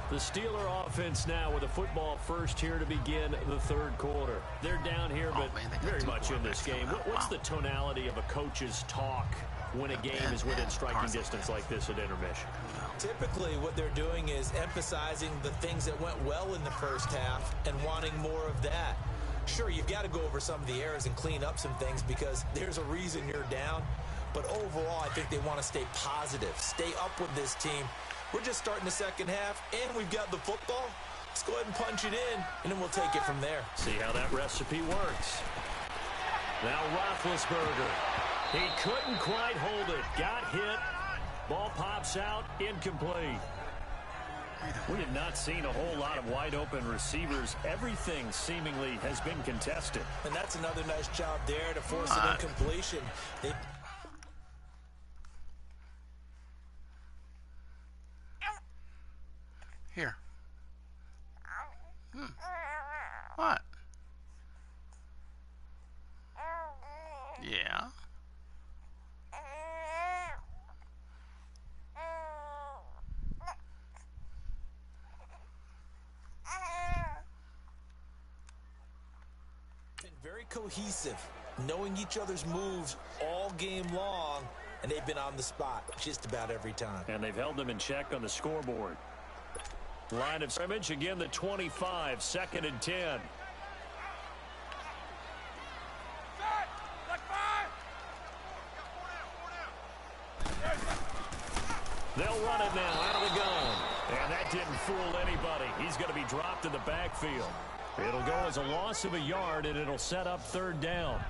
The Steeler offense now with a football first here to begin the third quarter. They're down here, but very much in this game. What's the tonality of a coach's talk when a game is within striking distance like this at intermission? Typically, what they're doing is emphasizing the things that went well in the first half and wanting more of that. Sure, you've got to go over some of the errors and clean up some things because there's a reason you're down. But overall, I think they want to stay positive, stay up with this team. We're just starting the second half, and we've got the football. Let's go ahead and punch it in, and then we'll take it from there. See how that recipe works. Now Roethlisberger. He couldn't quite hold it. Got hit. Ball pops out. Incomplete. We have not seen a whole lot of wide-open receivers. Everything seemingly has been contested. And that's another nice job there to force an incompletion. Here. What? Yeah. Been very cohesive, knowing each other's moves all game long, and they've been on the spot just about every time. And they've held them in check on the scoreboard. Line of scrimmage, again the 25, 2nd and 10. They'll run it now out of the gun. And that didn't fool anybody. He's going to be dropped in the backfield. It'll go as a loss of a yard, and it'll set up 3rd down.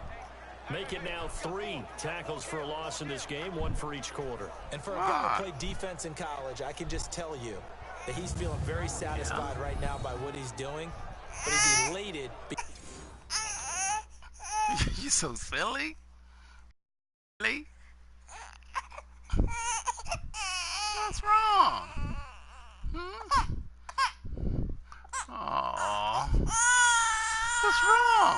Make it now 3 tackles for a loss in this game, 1 for each quarter. And for a guy who played defense in college, I can just tell you that he's feeling very satisfied right now by what he's doing. But he's elated. You so silly. Silly. What's wrong? Aww. What's wrong?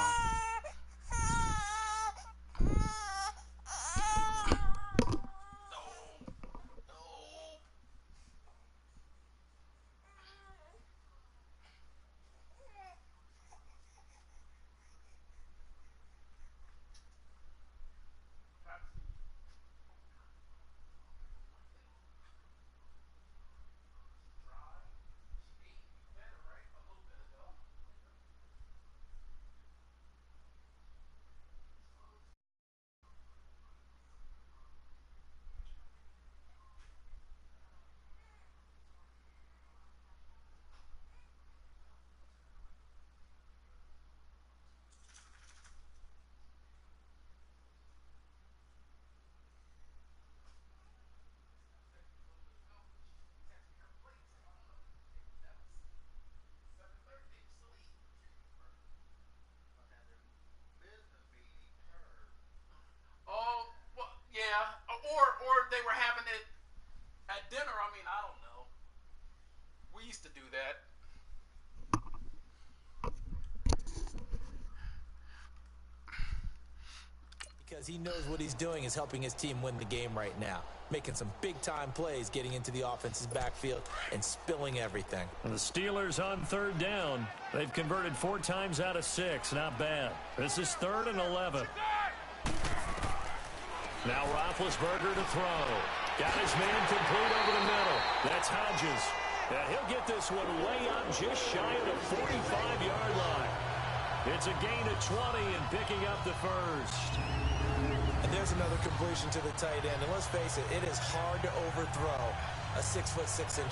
Or they were having it at dinner. I mean, I don't know. We used to do that. Because he knows what he's doing is helping his team win the game right now. Making some big-time plays, getting into the offense's backfield, and spilling everything. And the Steelers on 3rd down. They've converted 4 times out of 6. Not bad. This is 3rd and 11. Now Roethlisberger to throw. Got his man complete over the middle. That's Hodges. And he'll get this one way up just shy of the 45-yard line. It's a gain of 20 and picking up the first. And there's another completion to the tight end. And let's face it, it is hard to overthrow a 6'6"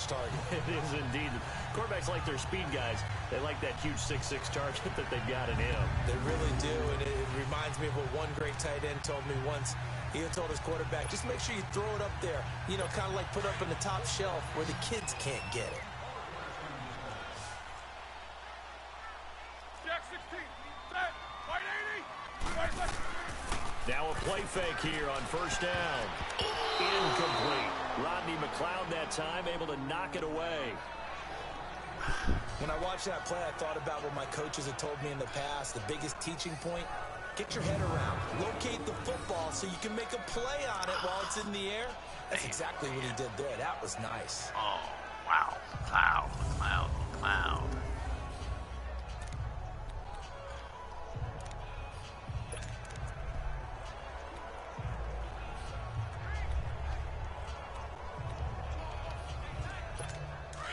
target. It is indeed. Quarterbacks like their speed guys. They like that huge 6'6" target that they've got in him. They really do, and it reminds me of what one great tight end told me once. He told his quarterback, just make sure you throw it up there, you know, kind of like put up in the top shelf where the kids can't get it. Jack 16, set, right 80, right left. Now a play fake here on 1st down. Incomplete. Rodney McLeod that time able to knock it away. When I watched that play, I thought about what my coaches had told me in the past. The biggest teaching point, get your head around. Locate the football so you can make a play on it while it's in the air. That's exactly what he did there. That was nice. Oh, wow. Cloud.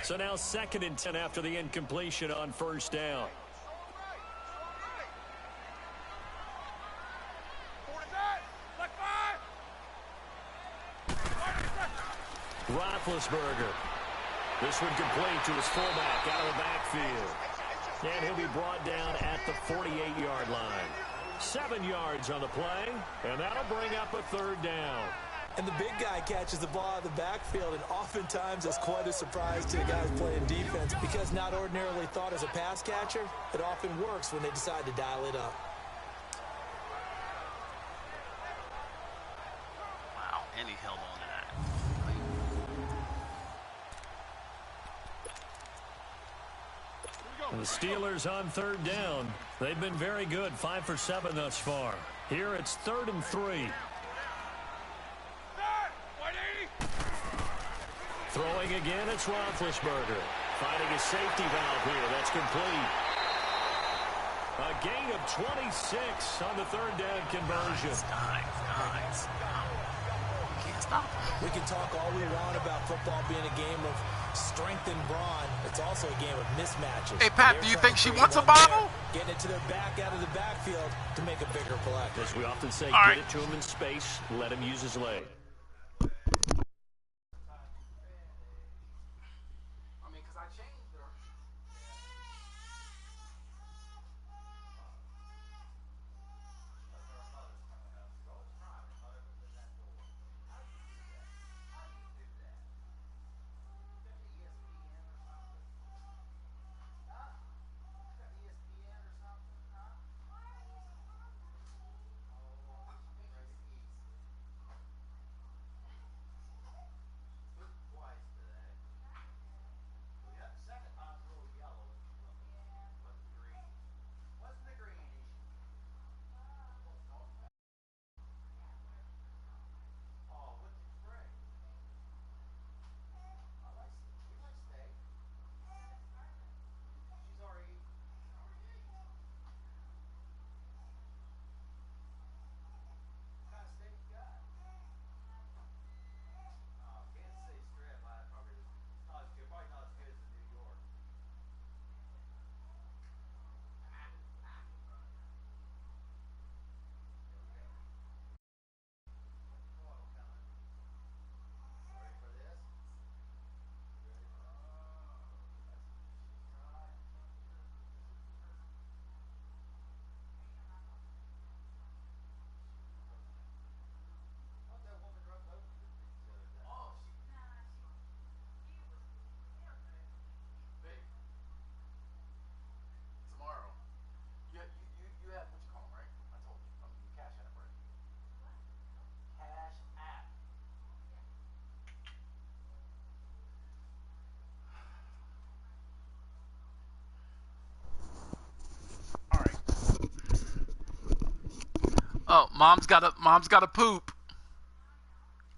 So now 2nd and 10 after the incompletion on 1st down. Roethlisberger. This one complete to his fullback out of the backfield. And he'll be brought down at the 48-yard line. 7 yards on the play, and that'll bring up a 3rd down. And the big guy catches the ball out of the backfield, and oftentimes that's quite a surprise to the guys playing defense because not ordinarily thought as a pass catcher, it often works when they decide to dial it up. Wow, and he held on to that. Steelers on third down. They've been very good, 5 for 7 thus far. Here it's 3rd and 3. Throwing again, it's Roethlisberger. Finding a safety valve here. That's complete. A gain of 26 on the third down conversion. Nice. Can't stop him. We can talk all we want about football being a game of strength and brawn. It's also a game of mismatches. Hey, Pat, do you think she wants a bottle? Getting it to their back out of the backfield to make a bigger play. As we often say, All get right. it to him in space, let him use his leg. Tomorrow. You have what you call them, right? I told you. Cash App, right? Cash App. All right. Oh, mom's got a poop.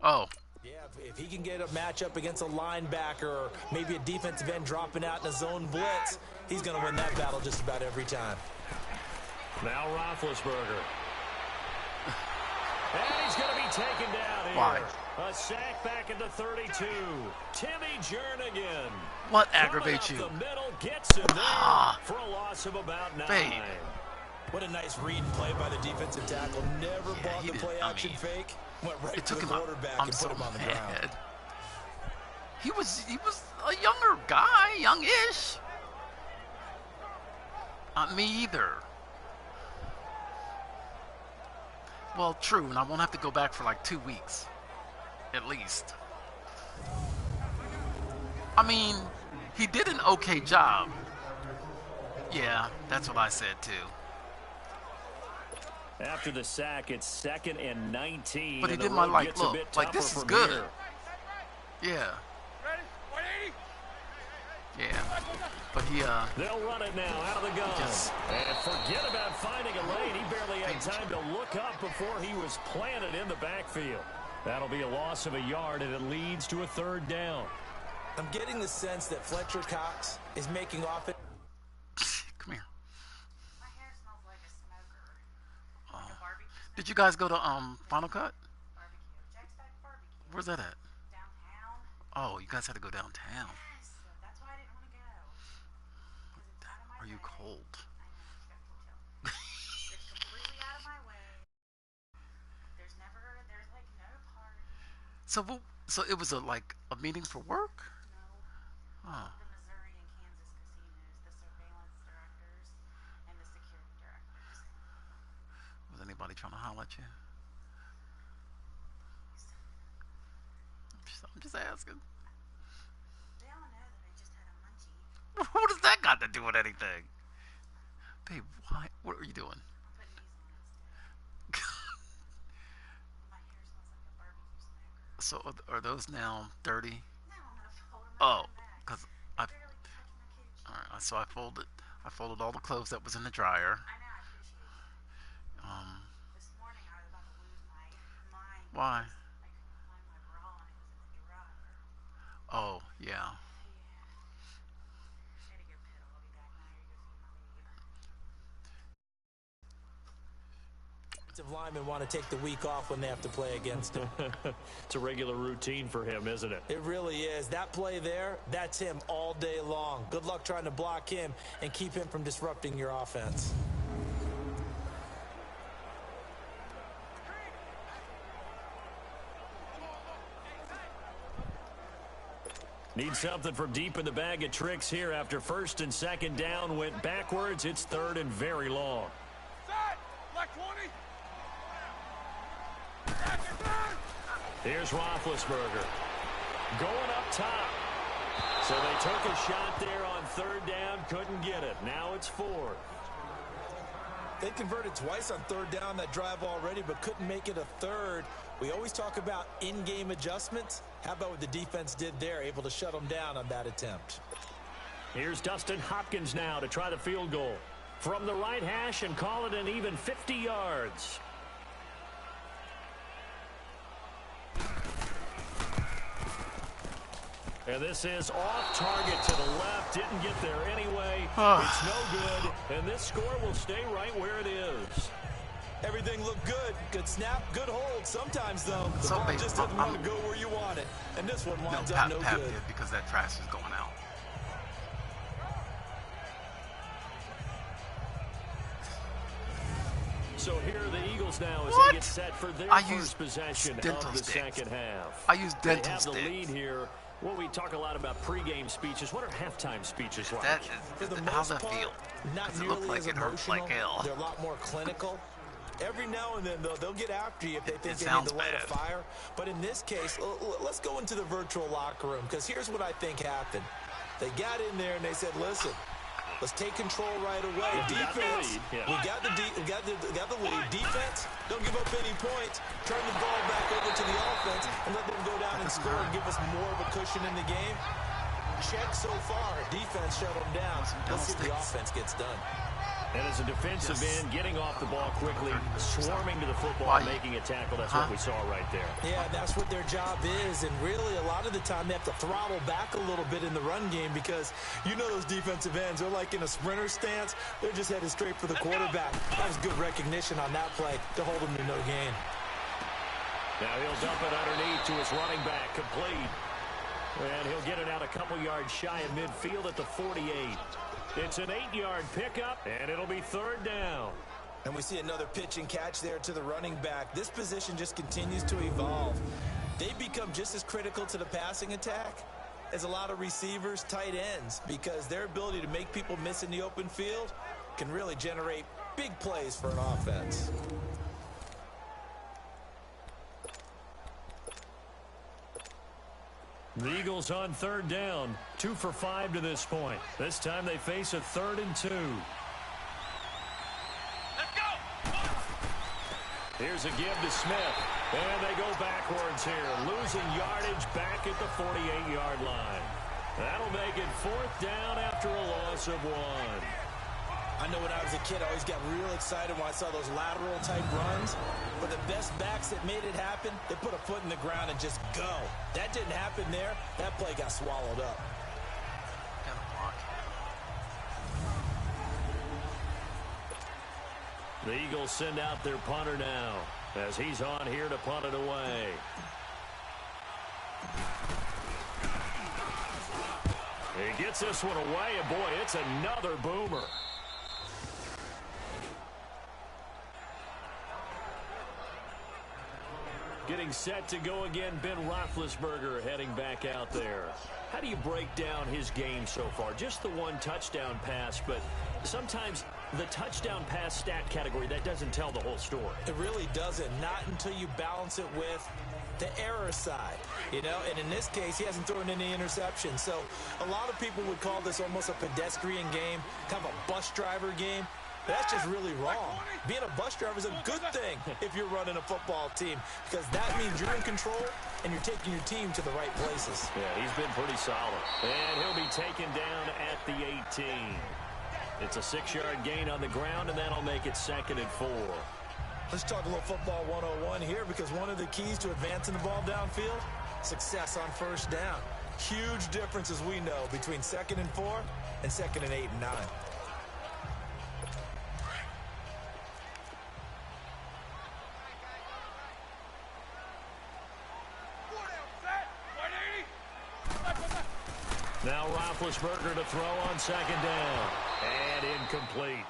Oh. Yeah, if he can get a matchup against a linebacker or maybe a defensive end dropping out in a zone blitz, he's going to win that battle just about every time. Now Roethlisberger. And he's going to be taken down here. Why? A sack back at the 32. Timmy Jernigan. What aggravates you? The middle gets him there for a loss of about 9. Babe. What a nice read and play by the defensive tackle. Never bought he the did. play I action mean, fake. Went right It to took the him out. quarterback I'm and so put him on the ground. mad. He was a younger guy, youngish. Not me either. Well, true, and I won't have to go back for like 2 weeks, at least. I mean, he did an okay job. Yeah, that's what I said too. After the sack, it's 2nd and 19. But he and did the my road like gets a look, bit like this tougher is from good. here. Yeah. Yeah. But he They'll run it now out of the gun. Just- And forget about finding a lane. He barely had time to look up before he was planted in the backfield. That'll be a loss of a yard, and it leads to a 3rd down. I'm getting the sense that Fletcher Cox is making off it. come here. My hair smells like a smoker. Like a barbecue smoker. Did you guys go to Final Cut? Barbecue. Jack's Back Barbecue. Where's that at? Downtown. Oh, you guys had to go downtown. Yes. That's why I didn't want to go. 'Cause it's out of my Are you way. cold? I know. You got to tell me. It's completely out of my way. There's like no party. So it was a meeting for work? No. Oh. The Missouri and Kansas casinos, the surveillance directors, and the security directors. Was anybody trying to holler at you? I'm just asking. They all know that I just had a munchie. What does that got to do with anything? Babe, why? What are you doing? I'm putting these on instead. My hair smells like a barbecue smoker. So are those now dirty? No, I'm gonna fold them Oh, back. because Barely touch my coochie. all right. So I folded I folded all the clothes that was in the dryer. I know, I appreciate it. This morning I was about to lose my mind. Why? I couldn't find my bra and it was in the dryer. Oh, yeah. I had to go piddle. I'll be back now. I gotta go feed my baby. Defensive linemen want to take the week off when they have to play against him. It's a regular routine for him, isn't it? It really is. That play there, that's him all day long. Good luck trying to block him and keep him from disrupting your offense. Need something from deep in the bag of tricks here after first and second down went backwards. It's third and very long. Here's Roethlisberger going up top. So they took a shot there on third down, couldn't get it. Now it's fourth. They converted twice on third down that drive already, but couldn't make it a third. We always talk about in-game adjustments. How about what the defense did there, able to shut them down on that attempt? Here's Dustin Hopkins now to try the field goal from the right hash and call it an even 50 yards. And this is off target to the left. Didn't get there anyway. It's no good. And this score will stay right where it is. Everything looked good. Good snap, good hold. Sometimes, though, the ball just doesn't want to go where you want it. And this one winds up no Pap good. did because that trash is going out. So here are the Eagles now as they get set for their first possession of the second half. I use dental They have the sticks. lead here. Well, we talk a lot about pregame speeches. What are halftime speeches like? How's that feel? Not Does it nearly look like as it hurts emotional. like hell? They're a lot more clinical. Every now and then, though, they'll get after you if they think they need sounds to light a bad. fire. But in this case, let's go into the virtual locker room, because here's what I think happened. They got in there and they said, listen, let's take control right away. Defense, we got the lead. Defense, don't give up any points. Turn the ball back over to the offense and let them go down and score and give us more of a cushion in the game. Check so far. Defense shut them down. Let's see if the offense gets done. And as a defensive end, getting off the ball quickly, swarming to the football, making a tackle. That's what we saw right there. Yeah, that's what their job is. And really, a lot of the time, they have to throttle back a little bit in the run game because you know those defensive ends, they're like in a sprinter stance. They're just headed straight for the quarterback. That was good recognition on that play to hold them to no gain. Now he'll dump it underneath to his running back, complete. And he'll get it out a couple yards shy of midfield at the 48. It's an 8-yard pickup, and it'll be third down. And we see another pitch and catch there to the running back. This position just continues to evolve. They become just as critical to the passing attack as a lot of receivers, tight ends, because their ability to make people miss in the open field can really generate big plays for an offense. The Eagles on third down, 2 for 5 to this point. This time they face a 3rd and 2. Let's go! Here's a give to Smith, and they go backwards here, losing yardage back at the 48-yard line. That'll make it 4th down after a loss of 1. I know when I was a kid, I always got real excited when I saw those lateral-type runs. But the best backs that made it happen, they put a foot in the ground and just go. That didn't happen there. That play got swallowed up. The Eagles send out their punter now as he's on here to punt it away. He gets this one away, and boy, it's another boomer. Getting set to go again, Ben Roethlisberger heading back out there. How do you break down his game so far? Just the one touchdown pass, but sometimes the touchdown pass stat category, that doesn't tell the whole story. It really doesn't, not until you balance it with the error side, you know, and in this case, he hasn't thrown any interceptions. So a lot of people would call this almost a pedestrian game, kind of a bus driver game. That's just really wrong. Being a bus driver is a good thing if you're running a football team because that means you're in control and you're taking your team to the right places. Yeah, he's been pretty solid. And he'll be taken down at the 18. It's a 6-yard gain on the ground, and that'll make it 2nd and 4. Let's talk a little football 101 here, because one of the keys to advancing the ball downfield, success on first down. Huge difference, as we know, between 2nd and 4 and 2nd and 8 and 9. Now Roethlisberger to throw on 2nd down. And incomplete.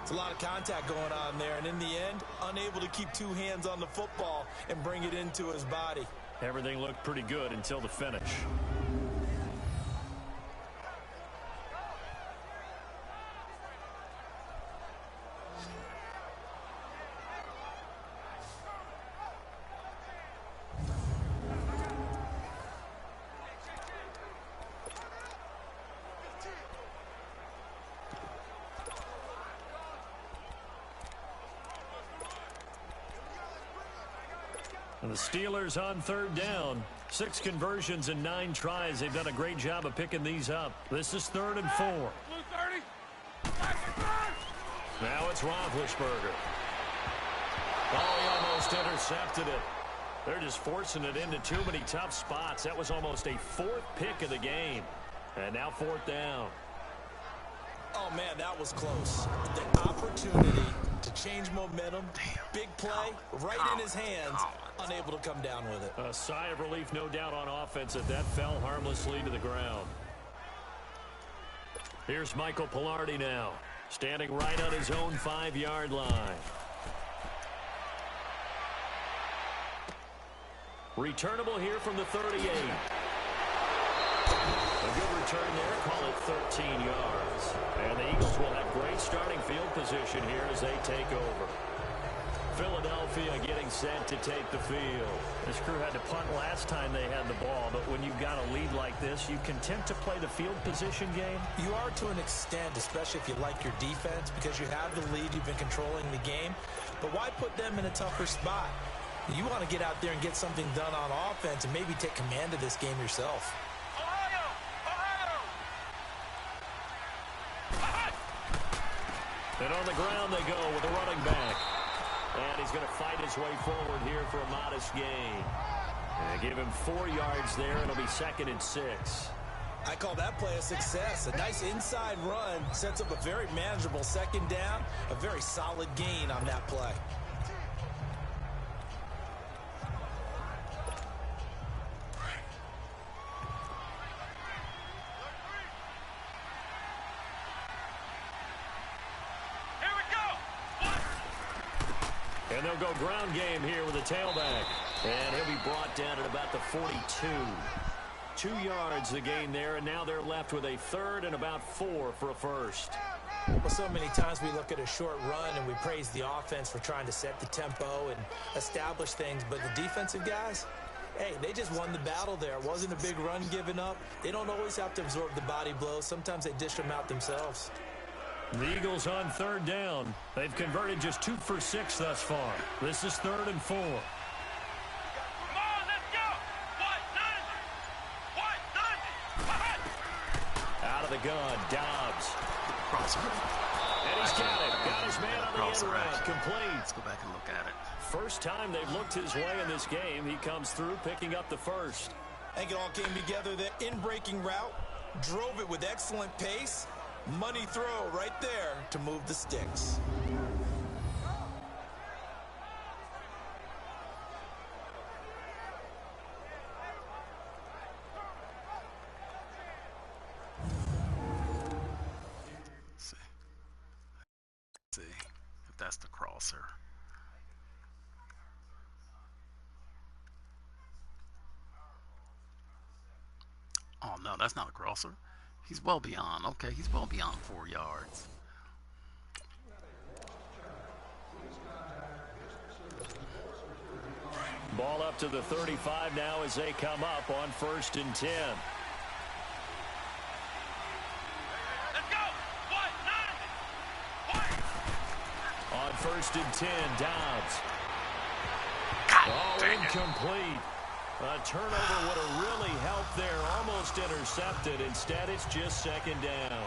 It's a lot of contact going on there, and in the end, unable to keep two hands on the football and bring it into his body. Everything looked pretty good until the finish. And the Steelers on 3rd down. 6 conversions and 9 tries. They've done a great job of picking these up. This is 3rd and 4. Now it's Roethlisberger. Oh, he almost intercepted it. They're just forcing it into too many tough spots. That was almost a 4th pick of the game. And now 4th down. Oh, man, that was close. The opportunity to change momentum, big play, right in his hands, unable to come down with it. A sigh of relief, no doubt, on offense that fell harmlessly to the ground. Here's Michael Palardy now, standing right on his own 5-yard line. Returnable here from the 38. A good return there, call it 13 yards. And the Eagles will have great starting field position here as they take over. Philadelphia getting set to take the field. This crew had to punt last time they had the ball, but when you've got a lead like this, you content to play the field position game? You are to an extent, especially if you like your defense, because you have the lead, you've been controlling the game. But why put them in a tougher spot? You want to get out there and get something done on offense and maybe take command of this game yourself. And on the ground they go with a running back. And he's going to fight his way forward here for a modest gain. And give him 4 yards there. It'll be 2nd and 6. I call that play a success. A nice inside run sets up a very manageable 2nd down. A very solid gain on that play. And they'll go ground game here with a tailback. And he'll be brought down at about the 42. 2 yards the gain there, and now they're left with a 3rd and about 4 for a first. Well, so many times we look at a short run and we praise the offense for trying to set the tempo and establish things, but the defensive guys, hey, they just won the battle there. It wasn't a big run given up. They don't always have to absorb the body blows. Sometimes they dish them out themselves. The Eagles on 3rd down. They've converted just 2 for 6 thus far. This is 3rd and 4. Out of the gun, Dobbs. And he's got it. Got his man on the end route. Complete. Let's go back and look at it. First time they've looked his way in this game. He comes through picking up the first. I think it all came together there. In-breaking route, drove it with excellent pace. Money throw right there to move the sticks. Let's see if that's the crosser. Oh, no, that's not a crosser. He's well beyond. Okay, he's well beyond 4 yards. Ball up to the 35 now as they come up on 1st and 10. Let's go! On 1st and 10, Dobbs. God Oh, dang it. incomplete. A turnover would have really helped there. Almost intercepted. Instead, it's just second down.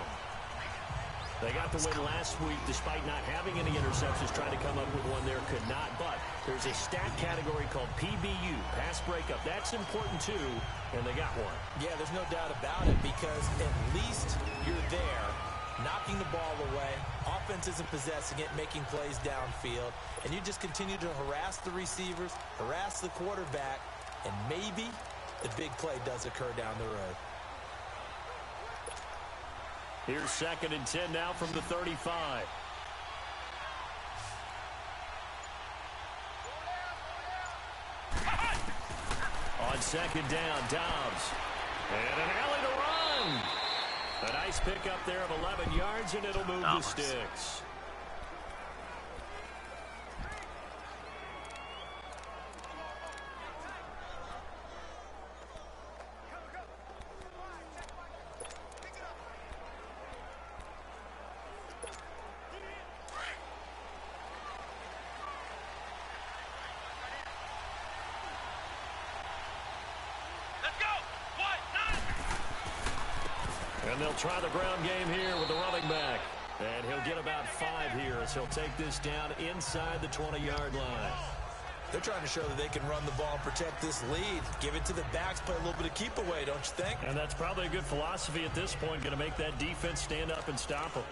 They got the win last week despite not having any interceptions. Trying to come up with one there, could not. But there's a stat category called PBU, pass breakup. That's important too, and they got one. Yeah, there's no doubt about it because at least you're there, knocking the ball away. Offense isn't possessing it, making plays downfield. And you just continue to harass the receivers, harass the quarterback, and maybe the big play does occur down the road. Here's 2nd and 10 now from the 35. On 2nd down, Dobbs. And an alley to run. A nice pickup there of 11 yards, and it'll move the sticks. And they'll try the ground game here with the running back. And he'll get about 5 here as he'll take this down inside the 20-yard line. They're trying to show that they can run the ball and protect this lead. Give it to the backs, play a little bit of keep away, don't you think? And that's probably a good philosophy at this point, going to make that defense stand up and stop them.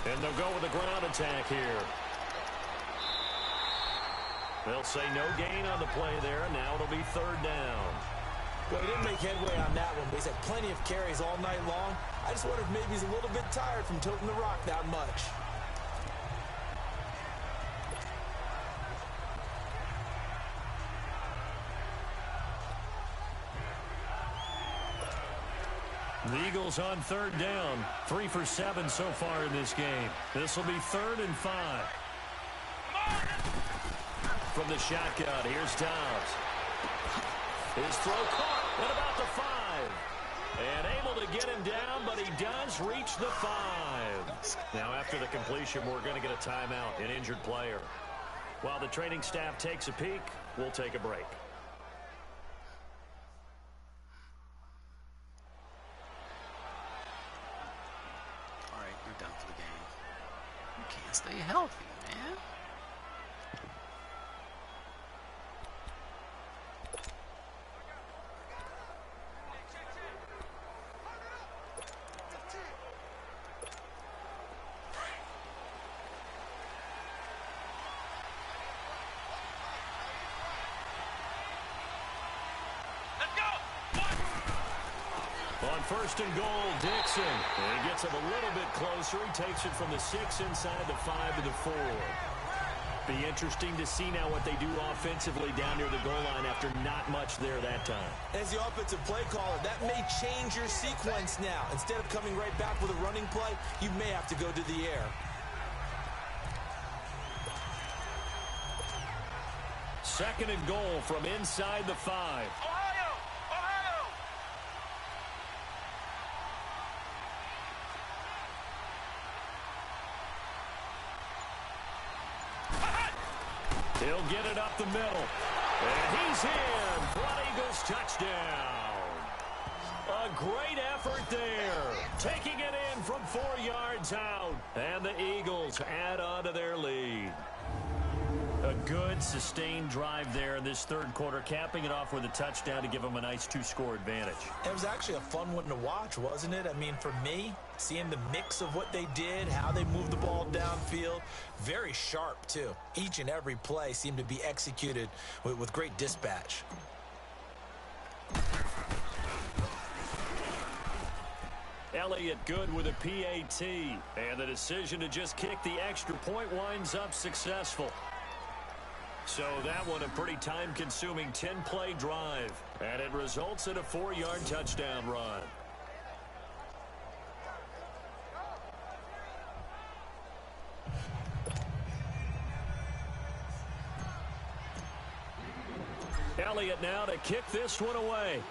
And they'll go with a ground attack here. They'll say no gain on the play there. Now it'll be 3rd down. Well, he didn't make headway on that one, but he's had plenty of carries all night long. I just wonder if maybe he's a little bit tired from tilting the rock that much. The Eagles on 3rd down. 3 for 7 so far in this game. This will be 3rd and 5. From the shotgun, here's Dobbs. His throw caught at about the 5. And able to get him down, but he does reach the 5. Now after the completion, we're going to get a timeout, an injured player. While the training staff takes a peek, we'll take a break. Stay healthy, man. On 1st and goal, Dixon. And he gets him a little bit closer. He takes it from the 6 inside the 5 to the 4. Be interesting to see now what they do offensively down near the goal line after not much there that time. As the offensive play caller, that may change your sequence now. Instead of coming right back with a running play, you may have to go to the air. Second and goal from inside the 5. He'll get it up the middle. And he's in for an Eagles touchdown. A great effort there. Taking it in from 4 yards out. And the Eagles add on to their lead. A good, sustained drive there in this 3rd quarter, capping it off with a touchdown to give them a nice 2-score advantage. It was actually a fun one to watch, wasn't it? I mean, for me, seeing the mix of what they did, how they moved the ball downfield, very sharp, too. Each and every play seemed to be executed with great dispatch. Elliott good with a PAT. And the decision to just kick the extra point winds up successful. So that one a pretty time-consuming 10-play drive. And it results in a 4-yard touchdown run. Elliott now to kick this one away.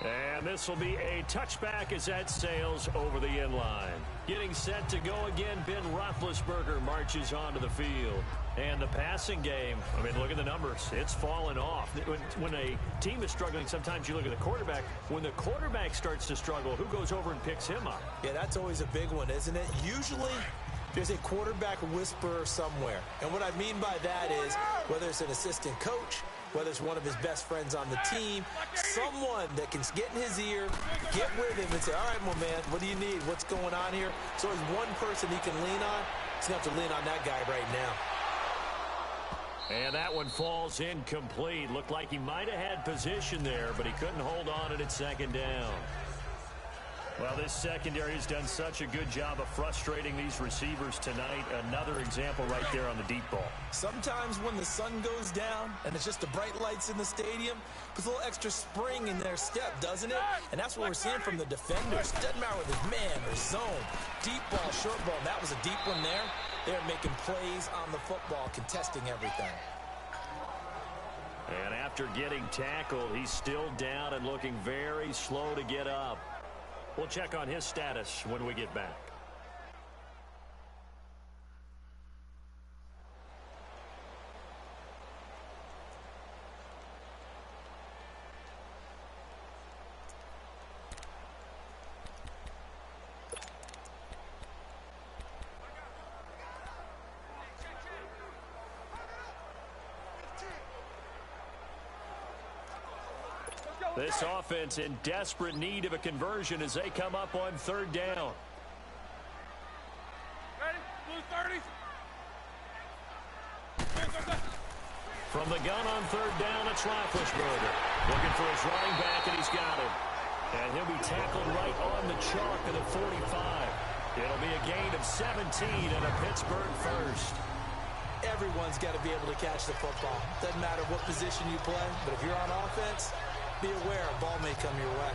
And this will be a touchback as that sails over the end line. Getting set to go again, Ben Roethlisberger marches onto the field. And the passing game, I mean, look at the numbers. It's fallen off. When a team is struggling, sometimes you look at the quarterback. When the quarterback starts to struggle, who goes over and picks him up? Yeah, that's always a big one, isn't it? Usually, there's a quarterback whisperer somewhere. And what I mean by that is, whether it's an assistant coach, whether it's one of his best friends on the team, someone that can get in his ear, get with him and say, all right, well, man, what do you need? What's going on here? So there's one person he can lean on. He's going to have to lean on that guy right now. And that one falls incomplete. Looked like he might have had position there, but he couldn't hold on at second down. Well, this secondary has done such a good job of frustrating these receivers tonight. Another example right there on the deep ball. Sometimes when the sun goes down and it's just the bright lights in the stadium, puts a little extra spring in their step, doesn't it? And that's what we're seeing from the defenders. Doesn't matter whether it's man or zone, deep ball, short ball. That was a deep one there. They're making plays on the football, contesting everything. And after getting tackled, he's still down and looking very slow to get up. We'll check on his status when we get back. This offense in desperate need of a conversion as they come up on third down. Ready? Blue 30s. From the gun on third down, it's Roethlisberger. Looking for his running back, and he's got him. And he'll be tackled right on the chalk of the 45. It'll be a gain of 17 and a Pittsburgh first. Everyone's got to be able to catch the football. Doesn't matter what position you play, but if you're on offense, be aware a ball may come your way.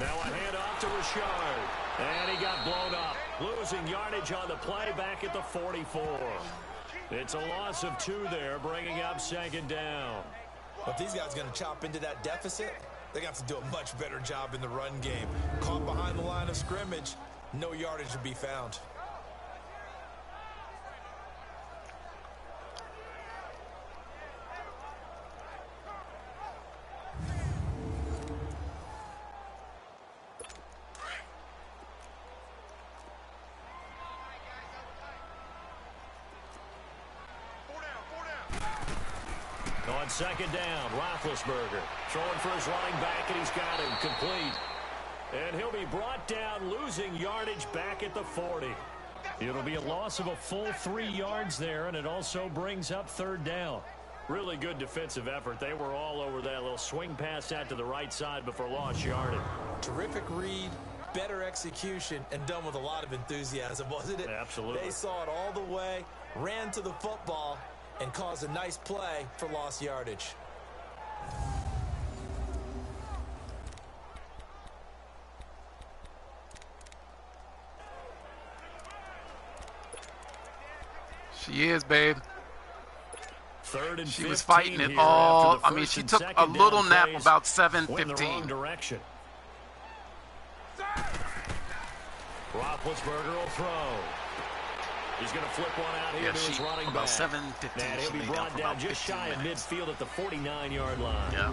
Now a handoff to Richard. And he got blown up. Losing yardage on the play back at the 44. It's a loss of 2 there, bringing up second down. If these guys are going to chop into that deficit, they're going to have to do a much better job in the run game. Caught behind the line of scrimmage, no yardage to be found. On second down, Roethlisberger throwing for his running back, and he's got him complete. And he'll be brought down, losing yardage back at the 40. It'll be a loss of a full 3 yards there, and it also brings up third down. Really good defensive effort. They were all over that little swing pass out to the right side before lost yardage. Terrific read, better execution, and done with a lot of enthusiasm, wasn't it? Absolutely. They saw it all the way, ran to the football, and caused a nice play for lost yardage. She is, babe. Third and she was fighting it all. I mean, she took a little nap about 7:15. Direction. Roethlisberger will throw. He's going to flip one out here to his running about back. 7:15. And he'll be brought down just shy of midfield at the 49-yard line. Yeah.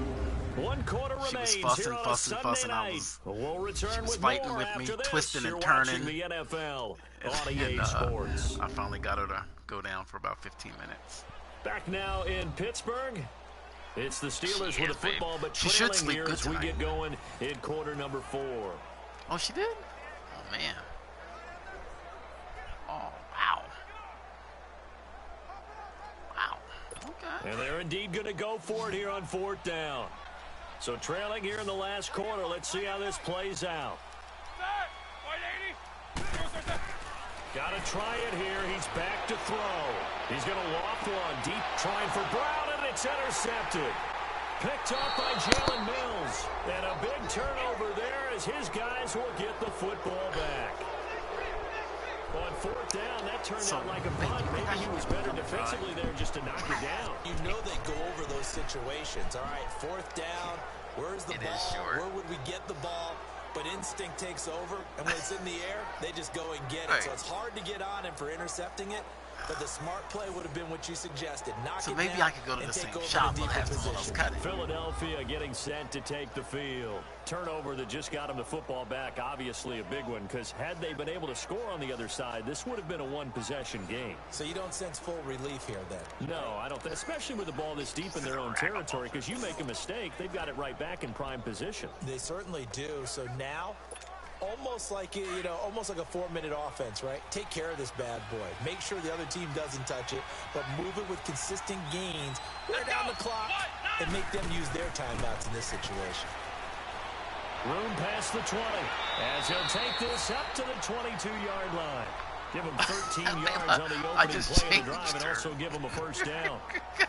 1 quarter remains she was here on a Sunday night. We'll return with fighting more with after me, this. twisting You're and turning. watching the NFL on EA Sports. I finally got her to go down for about 15 minutes. Back now in Pittsburgh. It's the Steelers with the football, but she should trailing sleep here good as we tonight. get going in quarter number 4. Oh, she did? Oh, man. Oh, wow. Okay. And they're indeed going to go for it here on 4th down. So trailing here in the last quarter. Let's see how this plays out. Got to try it here. He's back to throw. He's going to loft one deep, trying for Brown, and it's intercepted. Picked up by Jalen Mills. And a big turnover there as his guys will get the football back. On 4th down, that turned out like a punt. Maybe he was better defensively there just to knock it down. You know they go over those situations. All right, 4th down. Where's the ball? Where would we get the ball? But instinct takes over, and when it's in the air, they just go and get it. So it's hard to get on him for intercepting it, but the smart play would have been what you suggested. Knock So it maybe down I could go to the same shop and have some of those cut it. Philadelphia getting set to take the field. Turnover that just got him the football back, obviously a big one, because had they been able to score on the other side, this would have been a one-possession game. So you don't sense full relief here then? No, I don't think, especially with the ball this deep in their own territory, because you make a mistake, they've got it right back in prime position. They certainly do. So now, almost like a 4-minute offense, right? Take care of this bad boy. Make sure the other team doesn't touch it, but move it with consistent gains. Wear down the clock and make them use their timeouts in this situation. Room past the 20 as he'll take this up to the 22-yard line. Give him 13 yards on the opening play of the drive and also give him a first down.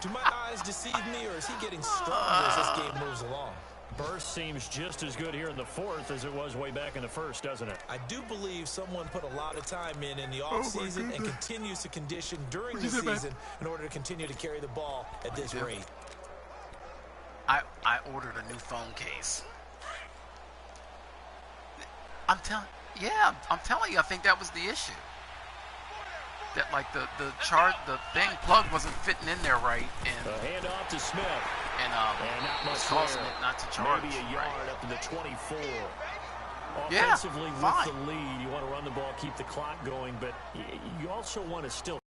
Do my eyes deceive me, or is he getting stronger as this game moves along? Burst seems just as good here in the 4th as it was way back in the 1st, doesn't it? I do believe someone put a lot of time in the offseason and continues to condition during the season in order to continue to carry the ball at this rate. I ordered a new phone case. I'm telling you, I think that was the issue. That like the thing plug wasn't fitting in there right, and a handoff to Smith, and not much causing it not to charge. Maybe a yard right. up to the 24. Yeah, Offensively, with the lead, you want to run the ball, keep the clock going, but you also want to still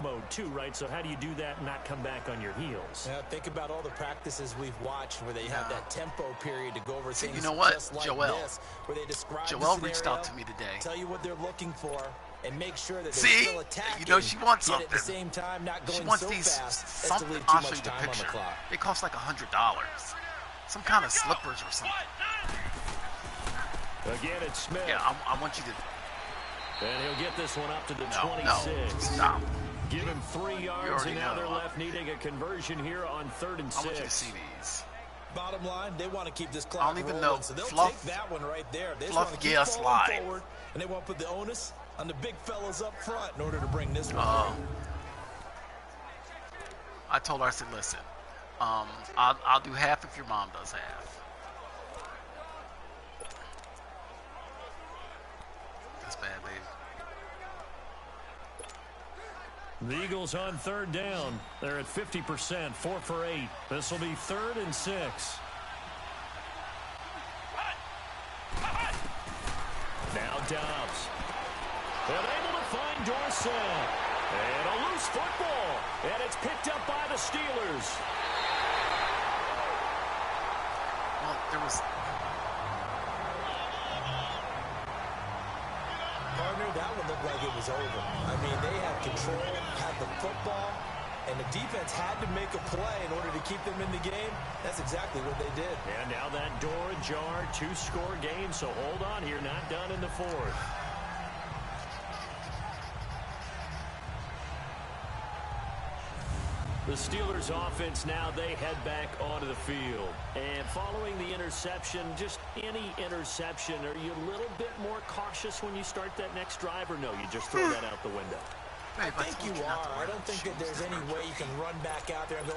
mode too, right? So how do you do that and not come back on your heels? Yeah, think about all the practices we've watched where they have that tempo period to go over things. You know what, just like Joel? this, where they describe Joel the reached out to me today. tell you what they're looking for, and make sure that they're See? still attacking. You know she wants yet something. at the same time, not going She wants so these fast as to something. leave too I'll show much you the time on picture. the clock. They cost like $100. Some kind of slippers or something. Again, it's Smith. Yeah, I want you to. And he'll get this one up to the 26. No, stop. Give him 3 yards, and now know. they're left needing a conversion here on 3rd and 6. I want you to see these. Bottom line, they want to keep this clock I don't even rolling, know. so they'll Fluff, take that one right there. They just Fluff want to keep Gear falling slide. forward, and they want to put the onus on the big fellas up front in order to bring this one home. I told her, I said, listen, I'll do half if your mom does half. That's bad, baby. The Eagles on 3rd down. They're at 50%, 4 for 8. This will be 3rd and 6. Now Dobbs. Unable to find Dorsett. And a loose football. And it's picked up by the Steelers. Well, there was... Partner, that one looked like it was over. I mean, they had control, had the football, and the defense had to make a play in order to keep them in the game. That's exactly what they did. And now that door ajar, 2-score game, so hold on here, not done in the 4th. The Steelers offense now, they head back onto the field. And following the interception, just any interception, are you a little bit more cautious when you start that next drive, or no, you just throw that out the window? I think you are. I don't think that there's any way you can run back out there and go,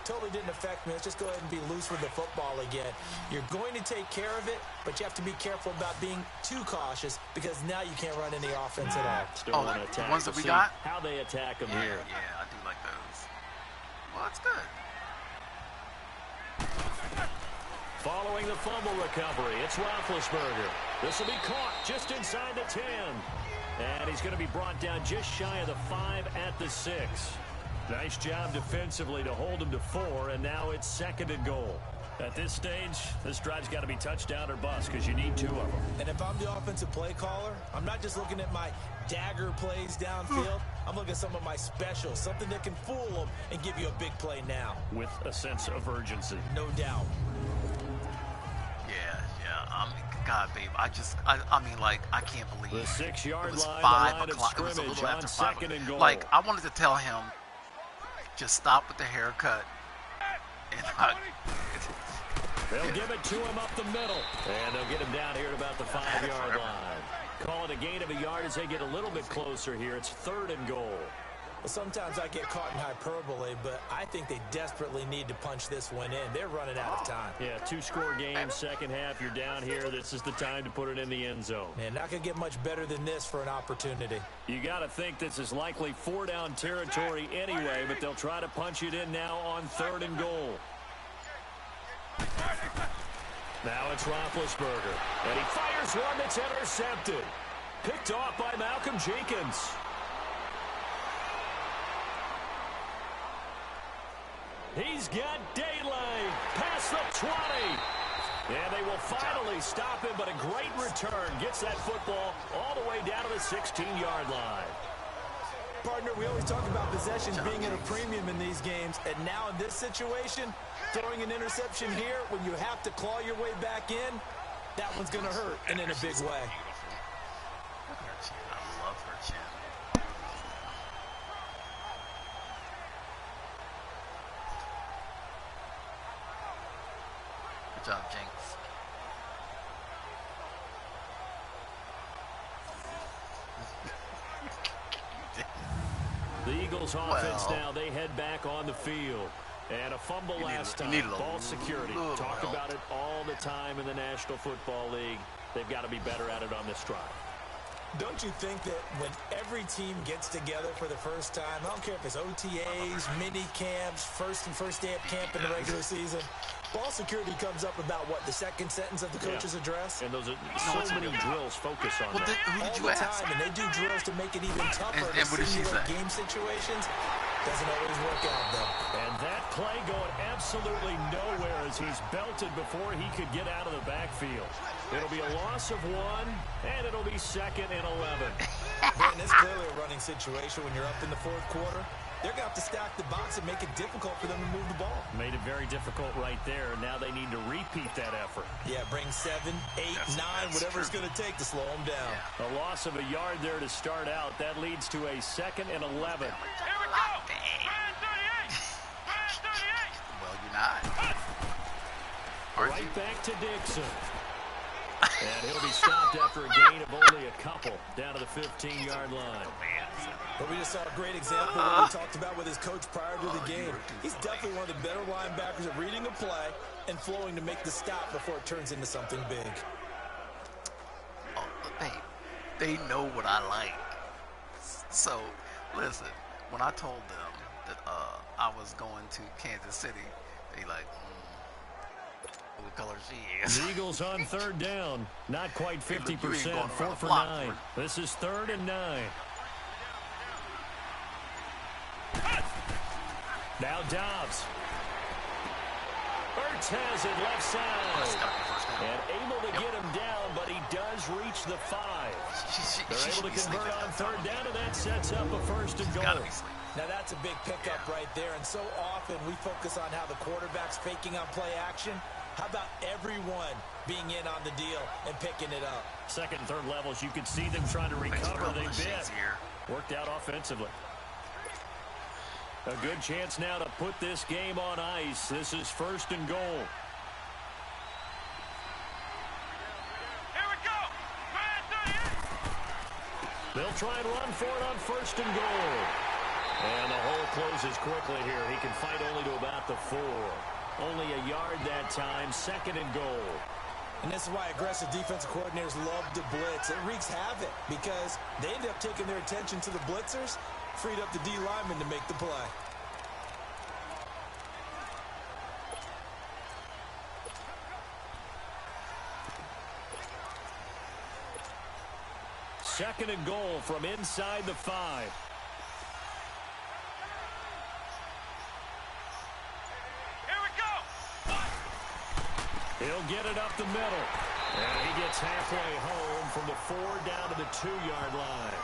totally didn't affect me. Let's just go ahead and be loose with the football again. You're going to take care of it, but you have to be careful about being too cautious because now you can't run any offense at all. Still want to attack. The ones that We'll we see got? how they attack them here. Yeah, I do like those. Well, that's good. Following the fumble recovery, it's Roethlisberger. This will be caught just inside the 10. And he's going to be brought down just shy of the 5 at the 6. Nice job defensively to hold him to 4, and now it's 2nd and goal. At this stage, this drive's got to be touchdown or bust because you need 2 of them. And if I'm the offensive play caller, I'm not just looking at my dagger plays downfield. I'm looking at some of my specials, something that can fool them and give you a big play now. With a sense of urgency. No doubt. Yeah. God, babe, I mean, like, I can't believe The 6-yard it was line, 5 the line of o'clock. It was a scrimmage little on after 5 second and goal. Like, I wanted to tell him, just stop with the haircut. And They'll give it to him up the middle. And they'll get him down here at about the 5-yard line. Call it a gain of a yard as they get a little bit closer here. It's 3rd and goal. Well, sometimes I get caught in hyperbole, but I think they desperately need to punch this one in. They're running out of time. Yeah, 2-score game, second half. You're down here. This is the time to put it in the end zone. Man, not going to get much better than this for an opportunity. You got to think this is likely 4-down territory anyway, but they'll try to punch it in now on 3rd and goal. Now it's Roethlisberger, and he fires one that's intercepted. Picked off by Malcolm Jenkins. He's got daylight past the 20. And they will finally stop him, but a great return. Gets that football all the way down to the 16-yard line. Partner, we always talk about possessions being at a premium in these games, and now in this situation, throwing an interception here when you have to claw your way back in, that one's going to hurt, and in a big way. I love her chin. Good job, Jenks. The Eagles offense now, they head back on the field. And a fumble last time. Ball security. Talk about it all the time in the National Football League. They've got to be better at it on this drive. Don't you think that when every team gets together for the first time, I don't care if it's OTAs, mini camps, first day of camp in the regular season, ball security comes up about what, the second sentence of the coach's address? And those are so many drills focus on that. Who did you all the ask? time, and they do drills to make it even tougher And what to did she simulate say? game situations. Doesn't always work out, though. And that play going absolutely nowhere as he's belted before he could get out of the backfield. It'll be a loss of 1, and it'll be 2nd and 11. Man, it's clearly a running situation when you're up in the 4th quarter. They're going to have to stack the box and make it difficult for them to move the ball. Made it very difficult right there. Now they need to repeat that effort. Yeah, bring 7, 8, 9, whatever it's going to take to slow them down. A loss of a yard there to start out. That leads to a 2nd and 11. Well, you're not. Right back to Dixon. And he'll be stopped after a gain of only a couple down to the 15-yard line. But we just saw a great example of what we talked about with his coach prior to the game. He's definitely one of the better linebackers at reading a play and flowing to make the stop before it turns into something big. Oh, they know what I like. So, listen, when I told them that I was going to Kansas City, they like, what color she is. The Eagles on 3rd down. Not quite 50%. 4 for 9. This is 3rd and 9. Now Dobbs. Ertz has it left side. And able to get him down, but he does reach the 5. They're able to convert on 3rd down, and that sets up a 1st and goal. Now that's a big pickup right there, and so often we focus on how the quarterback's faking on play action. How about everyone being in on the deal and picking it up? 2nd and 3rd levels, you could see them trying to recover. They bit. Worked out offensively. A good chance now to put this game on ice. This is 1st and goal. Here we go. They'll try and run for it on 1st and goal. And the hole closes quickly here. He can fight only to about the 4. Only a yard that time. 2nd and goal. And this is why aggressive defensive coordinators love to blitz. It wreaks havoc because they end up taking their attention to the blitzers, freed up the D lineman to make the play. Second and goal from inside the 5. He'll get it up the middle. And he gets halfway home from the 4 down to the 2-yard line.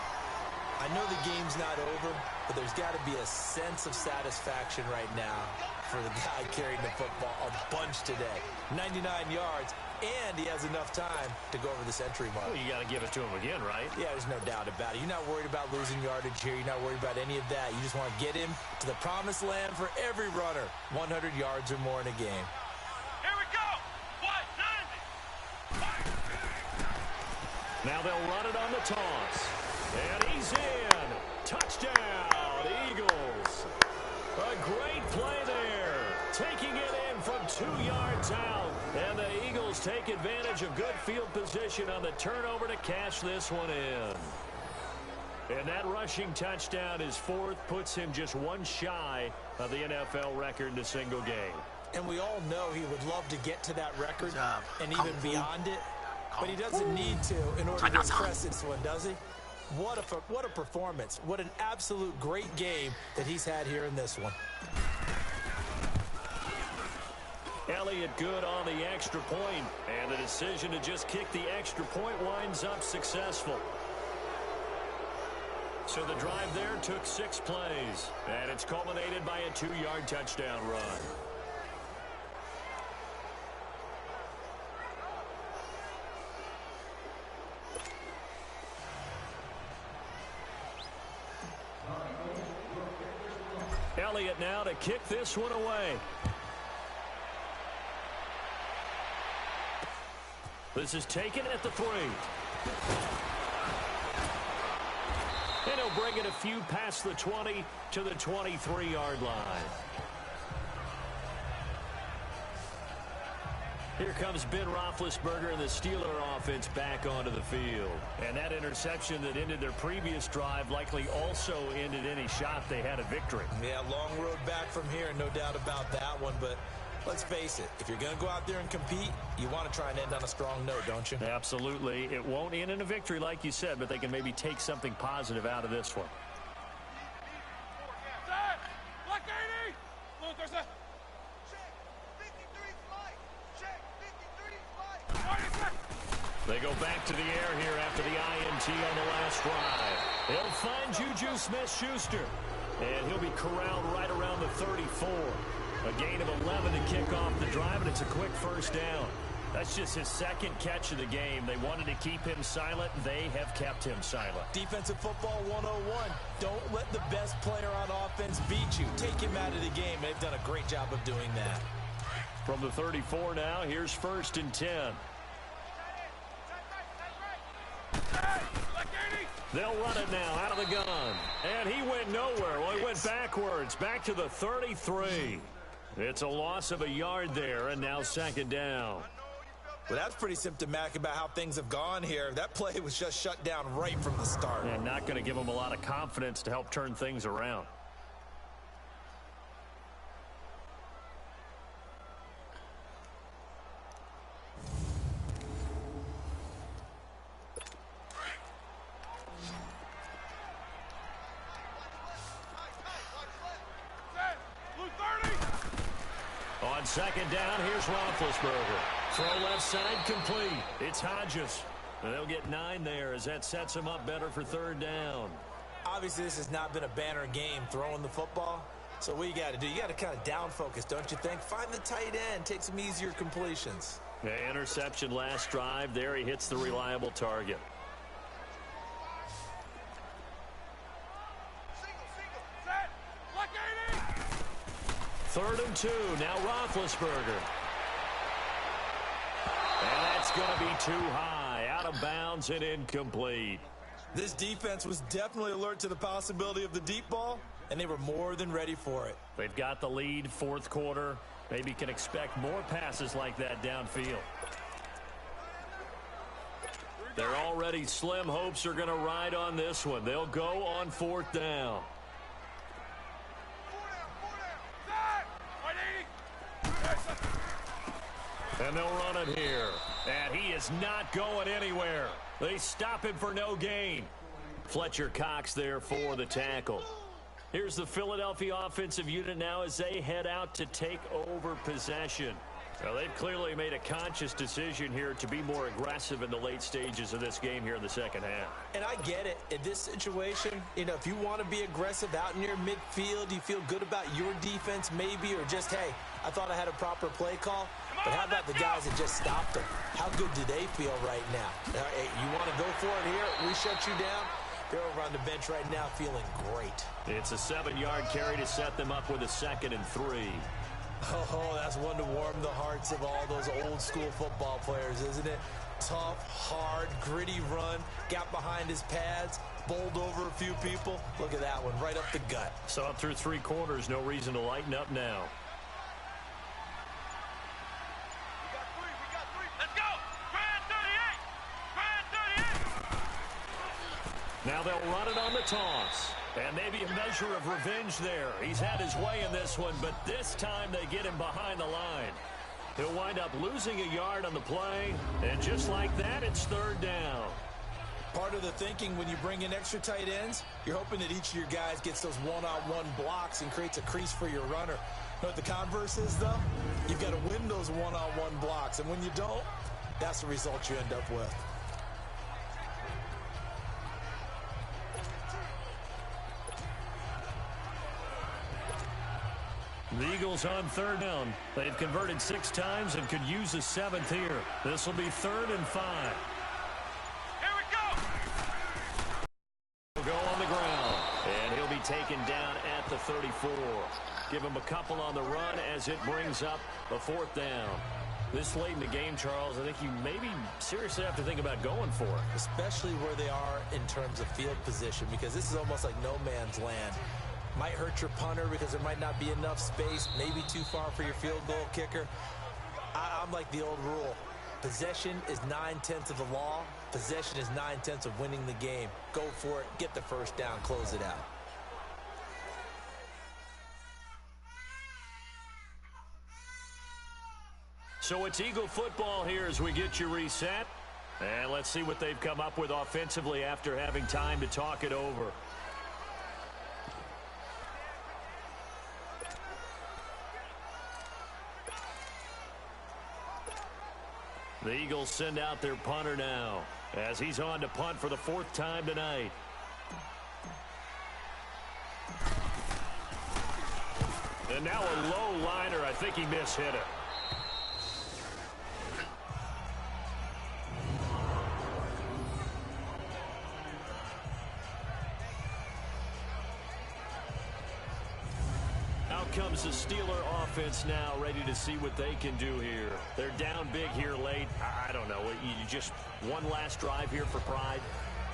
I know the game's not over, but there's got to be a sense of satisfaction right now for the guy carrying the football a bunch today. 99 yards, and he has enough time to go over the century mark. Well, you got to give it to him again, right? Yeah, there's no doubt about it. You're not worried about losing yardage here. You're not worried about any of that. You just want to get him to the promised land for every runner. 100 yards or more in a game. Here we go. 190. Now they'll run it on the toss. And he's in. Touchdown, Eagles. A great play there. Taking it in from 2 yards out. And the Eagles take advantage of good field position on the turnover to cash this one in. And that rushing touchdown, his fourth, puts him just one shy of the NFL record in a single game. And we all know he would love to get to that record and Kung even Fu. beyond it. But he doesn't need to in order to impress this one, does he? What a performance. What an absolute great game that he's had here in this one. Elliott good on the extra point, and the decision to just kick the extra point winds up successful. So the drive there took 6 plays, and it's culminated by a 2-yard touchdown run. Elliott now to kick this one away. This is taken at the 3. And he'll bring it a few past the 20 to the 23-yard line. Here comes Ben Roethlisberger and the Steeler offense back onto the field. And that interception that ended their previous drive likely also ended any shot they had at victory. Yeah, long road back from here, no doubt about that one. But let's face it, if you're going to go out there and compete, you want to try and end on a strong note, don't you? Absolutely. It won't end in a victory like you said, but they can maybe take something positive out of this one. Black 80. Look, there's a... They go back to the air here after the INT on the last drive. He'll find Juju Smith-Schuster, and he'll be corralled right around the 34. A gain of 11 to kick off the drive, and it's a quick first down. That's just his second catch of the game. They wanted to keep him silent. They have kept him silent. Defensive football 101. Don't let the best player on offense beat you. Take him out of the game. They've done a great job of doing that. From the 34 now, here's 1st and 10. They'll run it now out of the gun. And he went nowhere. Well, he went backwards, back to the 33. It's a loss of a yard there, and now 2nd down. Well, that's pretty symptomatic about how things have gone here. That play was just shut down right from the start. And not going to give him a lot of confidence to help turn things around. On 2nd down, here's Roethlisberger. Throw left side complete. It's Hodges. And they'll get 9 there as that sets him up better for 3rd down. Obviously, this has not been a banner game throwing the football. So what you got to do, you got to kind of down focus, don't you think? Find the tight end, take some easier completions. The interception last drive. There he hits the reliable target. Set. Black 80. 3rd and 2. Now Roethlisberger. And that's going to be too high. Out of bounds and incomplete. This defense was definitely alert to the possibility of the deep ball, and they were more than ready for it. They've got the lead, 4th quarter. Maybe can expect more passes like that downfield. Their already slim hopes are going to ride on this one. They'll go on 4th down. And they'll run it here. And he is not going anywhere. They stop him for no gain. Fletcher Cox there for the tackle. Here's the Philadelphia offensive unit now as they head out to take over possession. Well, they've clearly made a conscious decision here to be more aggressive in the late stages of this game here in the second half. And I get it. In this situation, if you want to be aggressive out in your midfield, you feel good about your defense maybe, or just, hey, I thought I had a proper play call. But how about the guys that just stopped them? How good do they feel right now? Hey, you want to go for it here? We shut you down? They're over on the bench right now feeling great. It's a 7-yard carry to set them up with a 2nd and 3. Oh, that's one to warm the hearts of all those old school football players, isn't it? Tough, hard, gritty run, got behind his pads, bowled over a few people. Look at that one, right up the gut. So up through 3 quarters, no reason to lighten up now. Now they'll run it on the toss. And maybe a measure of revenge there. He's had his way in this one, but this time they get him behind the line. He'll wind up losing a yard on the play, and just like that, it's 3rd down. Part of the thinking when you bring in extra tight ends, you're hoping that each of your guys gets those one-on-one blocks and creates a crease for your runner. You know what the converse is, though? You've got to win those one-on-one blocks, and when you don't, that's the result you end up with. The Eagles on 3rd down. They've converted 6 times and could use a 7th here. This will be 3rd and 5. Here we go! He'll go on the ground, and he'll be taken down at the 34. Give him a couple on the run as it brings up the 4th down. This late in the game, Charles, I think you maybe seriously have to think about going for it. Especially where they are in terms of field position, because this is almost like no man's land. Might hurt your punter because there might not be enough space, maybe too far for your field goal kicker. I'm like the old rule. Possession is 9/10 of the law. Possession is 9/10 of winning the game. Go for it, get the 1st down, close it out. So it's Eagle football here as we get you reset. And let's see what they've come up with offensively after having time to talk it over. The Eagles send out their punter now as he's on to punt for the 4th time tonight. And now a low liner. I think he mishit it. Comes the Steeler offense now, ready to see what they can do here. They're down big here late. I don't know. You just one last drive here for pride.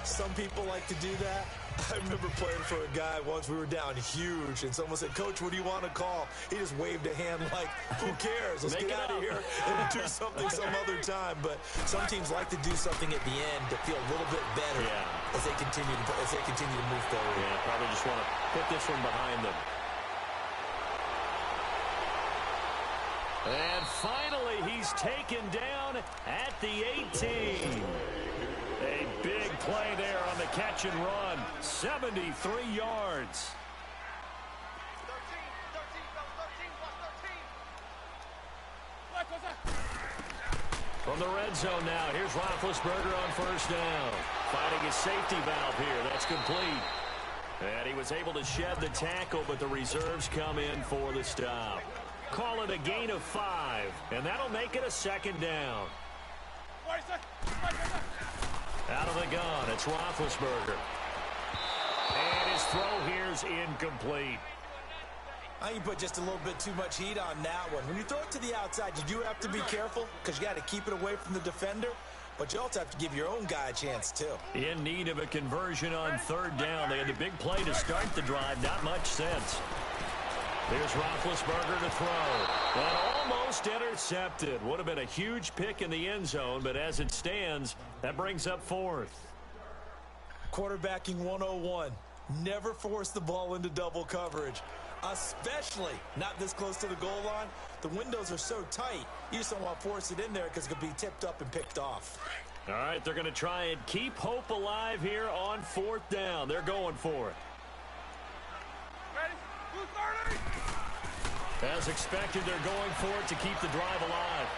Some people like to do that. I remember playing for a guy once. We were down huge, and someone said, "Coach, what do you want to call?" He just waved a hand like, "Who cares? Let's get out of here and do something some other time." But some teams like to do something at the end to feel a little bit better as they continue to move forward. Yeah, probably just want to put this one behind them. And finally, he's taken down at the 18. A big play there on the catch and run. 73 yards. From the red zone now, here's Roethlisberger on 1st down. Finding his safety valve here. That's complete. And he was able to shed the tackle, but the reserves come in for the stop. Call it a gain of 5, and that'll make it a 2nd down. Out of the gun, it's Roethlisberger. And his throw here's incomplete. I think you put just a little bit too much heat on that one. When you throw it to the outside, you do have to be careful because you got to keep it away from the defender, but you also have to give your own guy a chance too. In need of a conversion on 3rd down. They had the big play to start the drive. Not much sense. Here's Roethlisberger to throw. And almost intercepted. Would have been a huge pick in the end zone, but as it stands, that brings up 4th. Quarterbacking 101. Never force the ball into double coverage, especially not this close to the goal line. The windows are so tight, you just don't want to force it in there because it could be tipped up and picked off. All right, they're going to try and keep hope alive here on 4th down. They're going for it. As expected, they're going for it to keep the drive alive.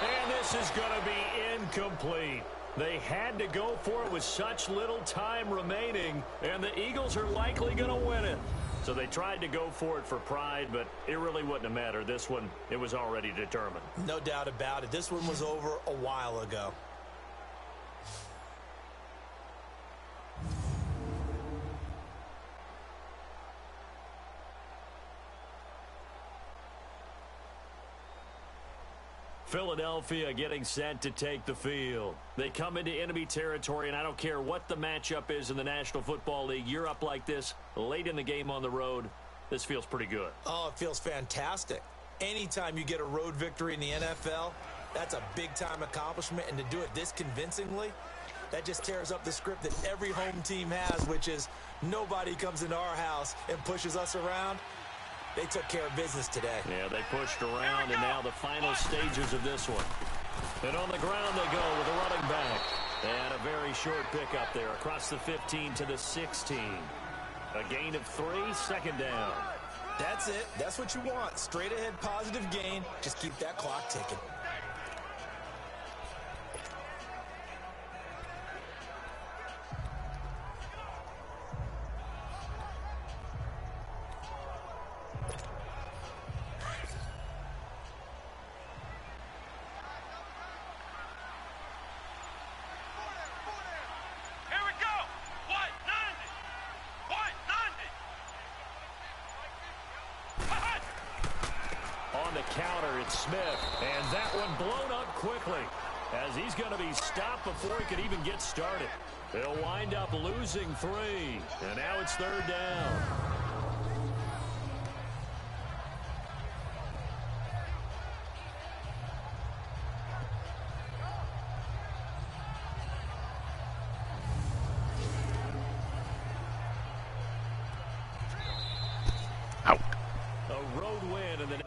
And this is going to be incomplete. They had to go for it with such little time remaining, and the Eagles are likely going to win it. So they tried to go for it for pride, but it really wouldn't have mattered. This one, it was already determined. No doubt about it. This one was over a while ago. Philadelphia getting set to take the field. They come into enemy territory, and I don't care what the matchup is in the National Football League. You're up like this late in the game on the road. This feels pretty good. Oh, it feels fantastic. Anytime you get a road victory in the NFL, that's a big-time accomplishment, and to do it this convincingly, that just tears up the script that every home team has, which is nobody comes into our house and pushes us around. They took care of business today. Yeah, they pushed around, and now the final stages of this one. And on the ground they go with a running back. And a very short pickup there across the 15 to the 16. A gain of 3, second down. That's it. That's what you want. Straight ahead positive gain. Just keep that clock ticking. On the counter, it's Smith, and that one blown up quickly as he's going to be stopped before he could even get started. They'll wind up losing 3, and now it's third down. Out. A road win in the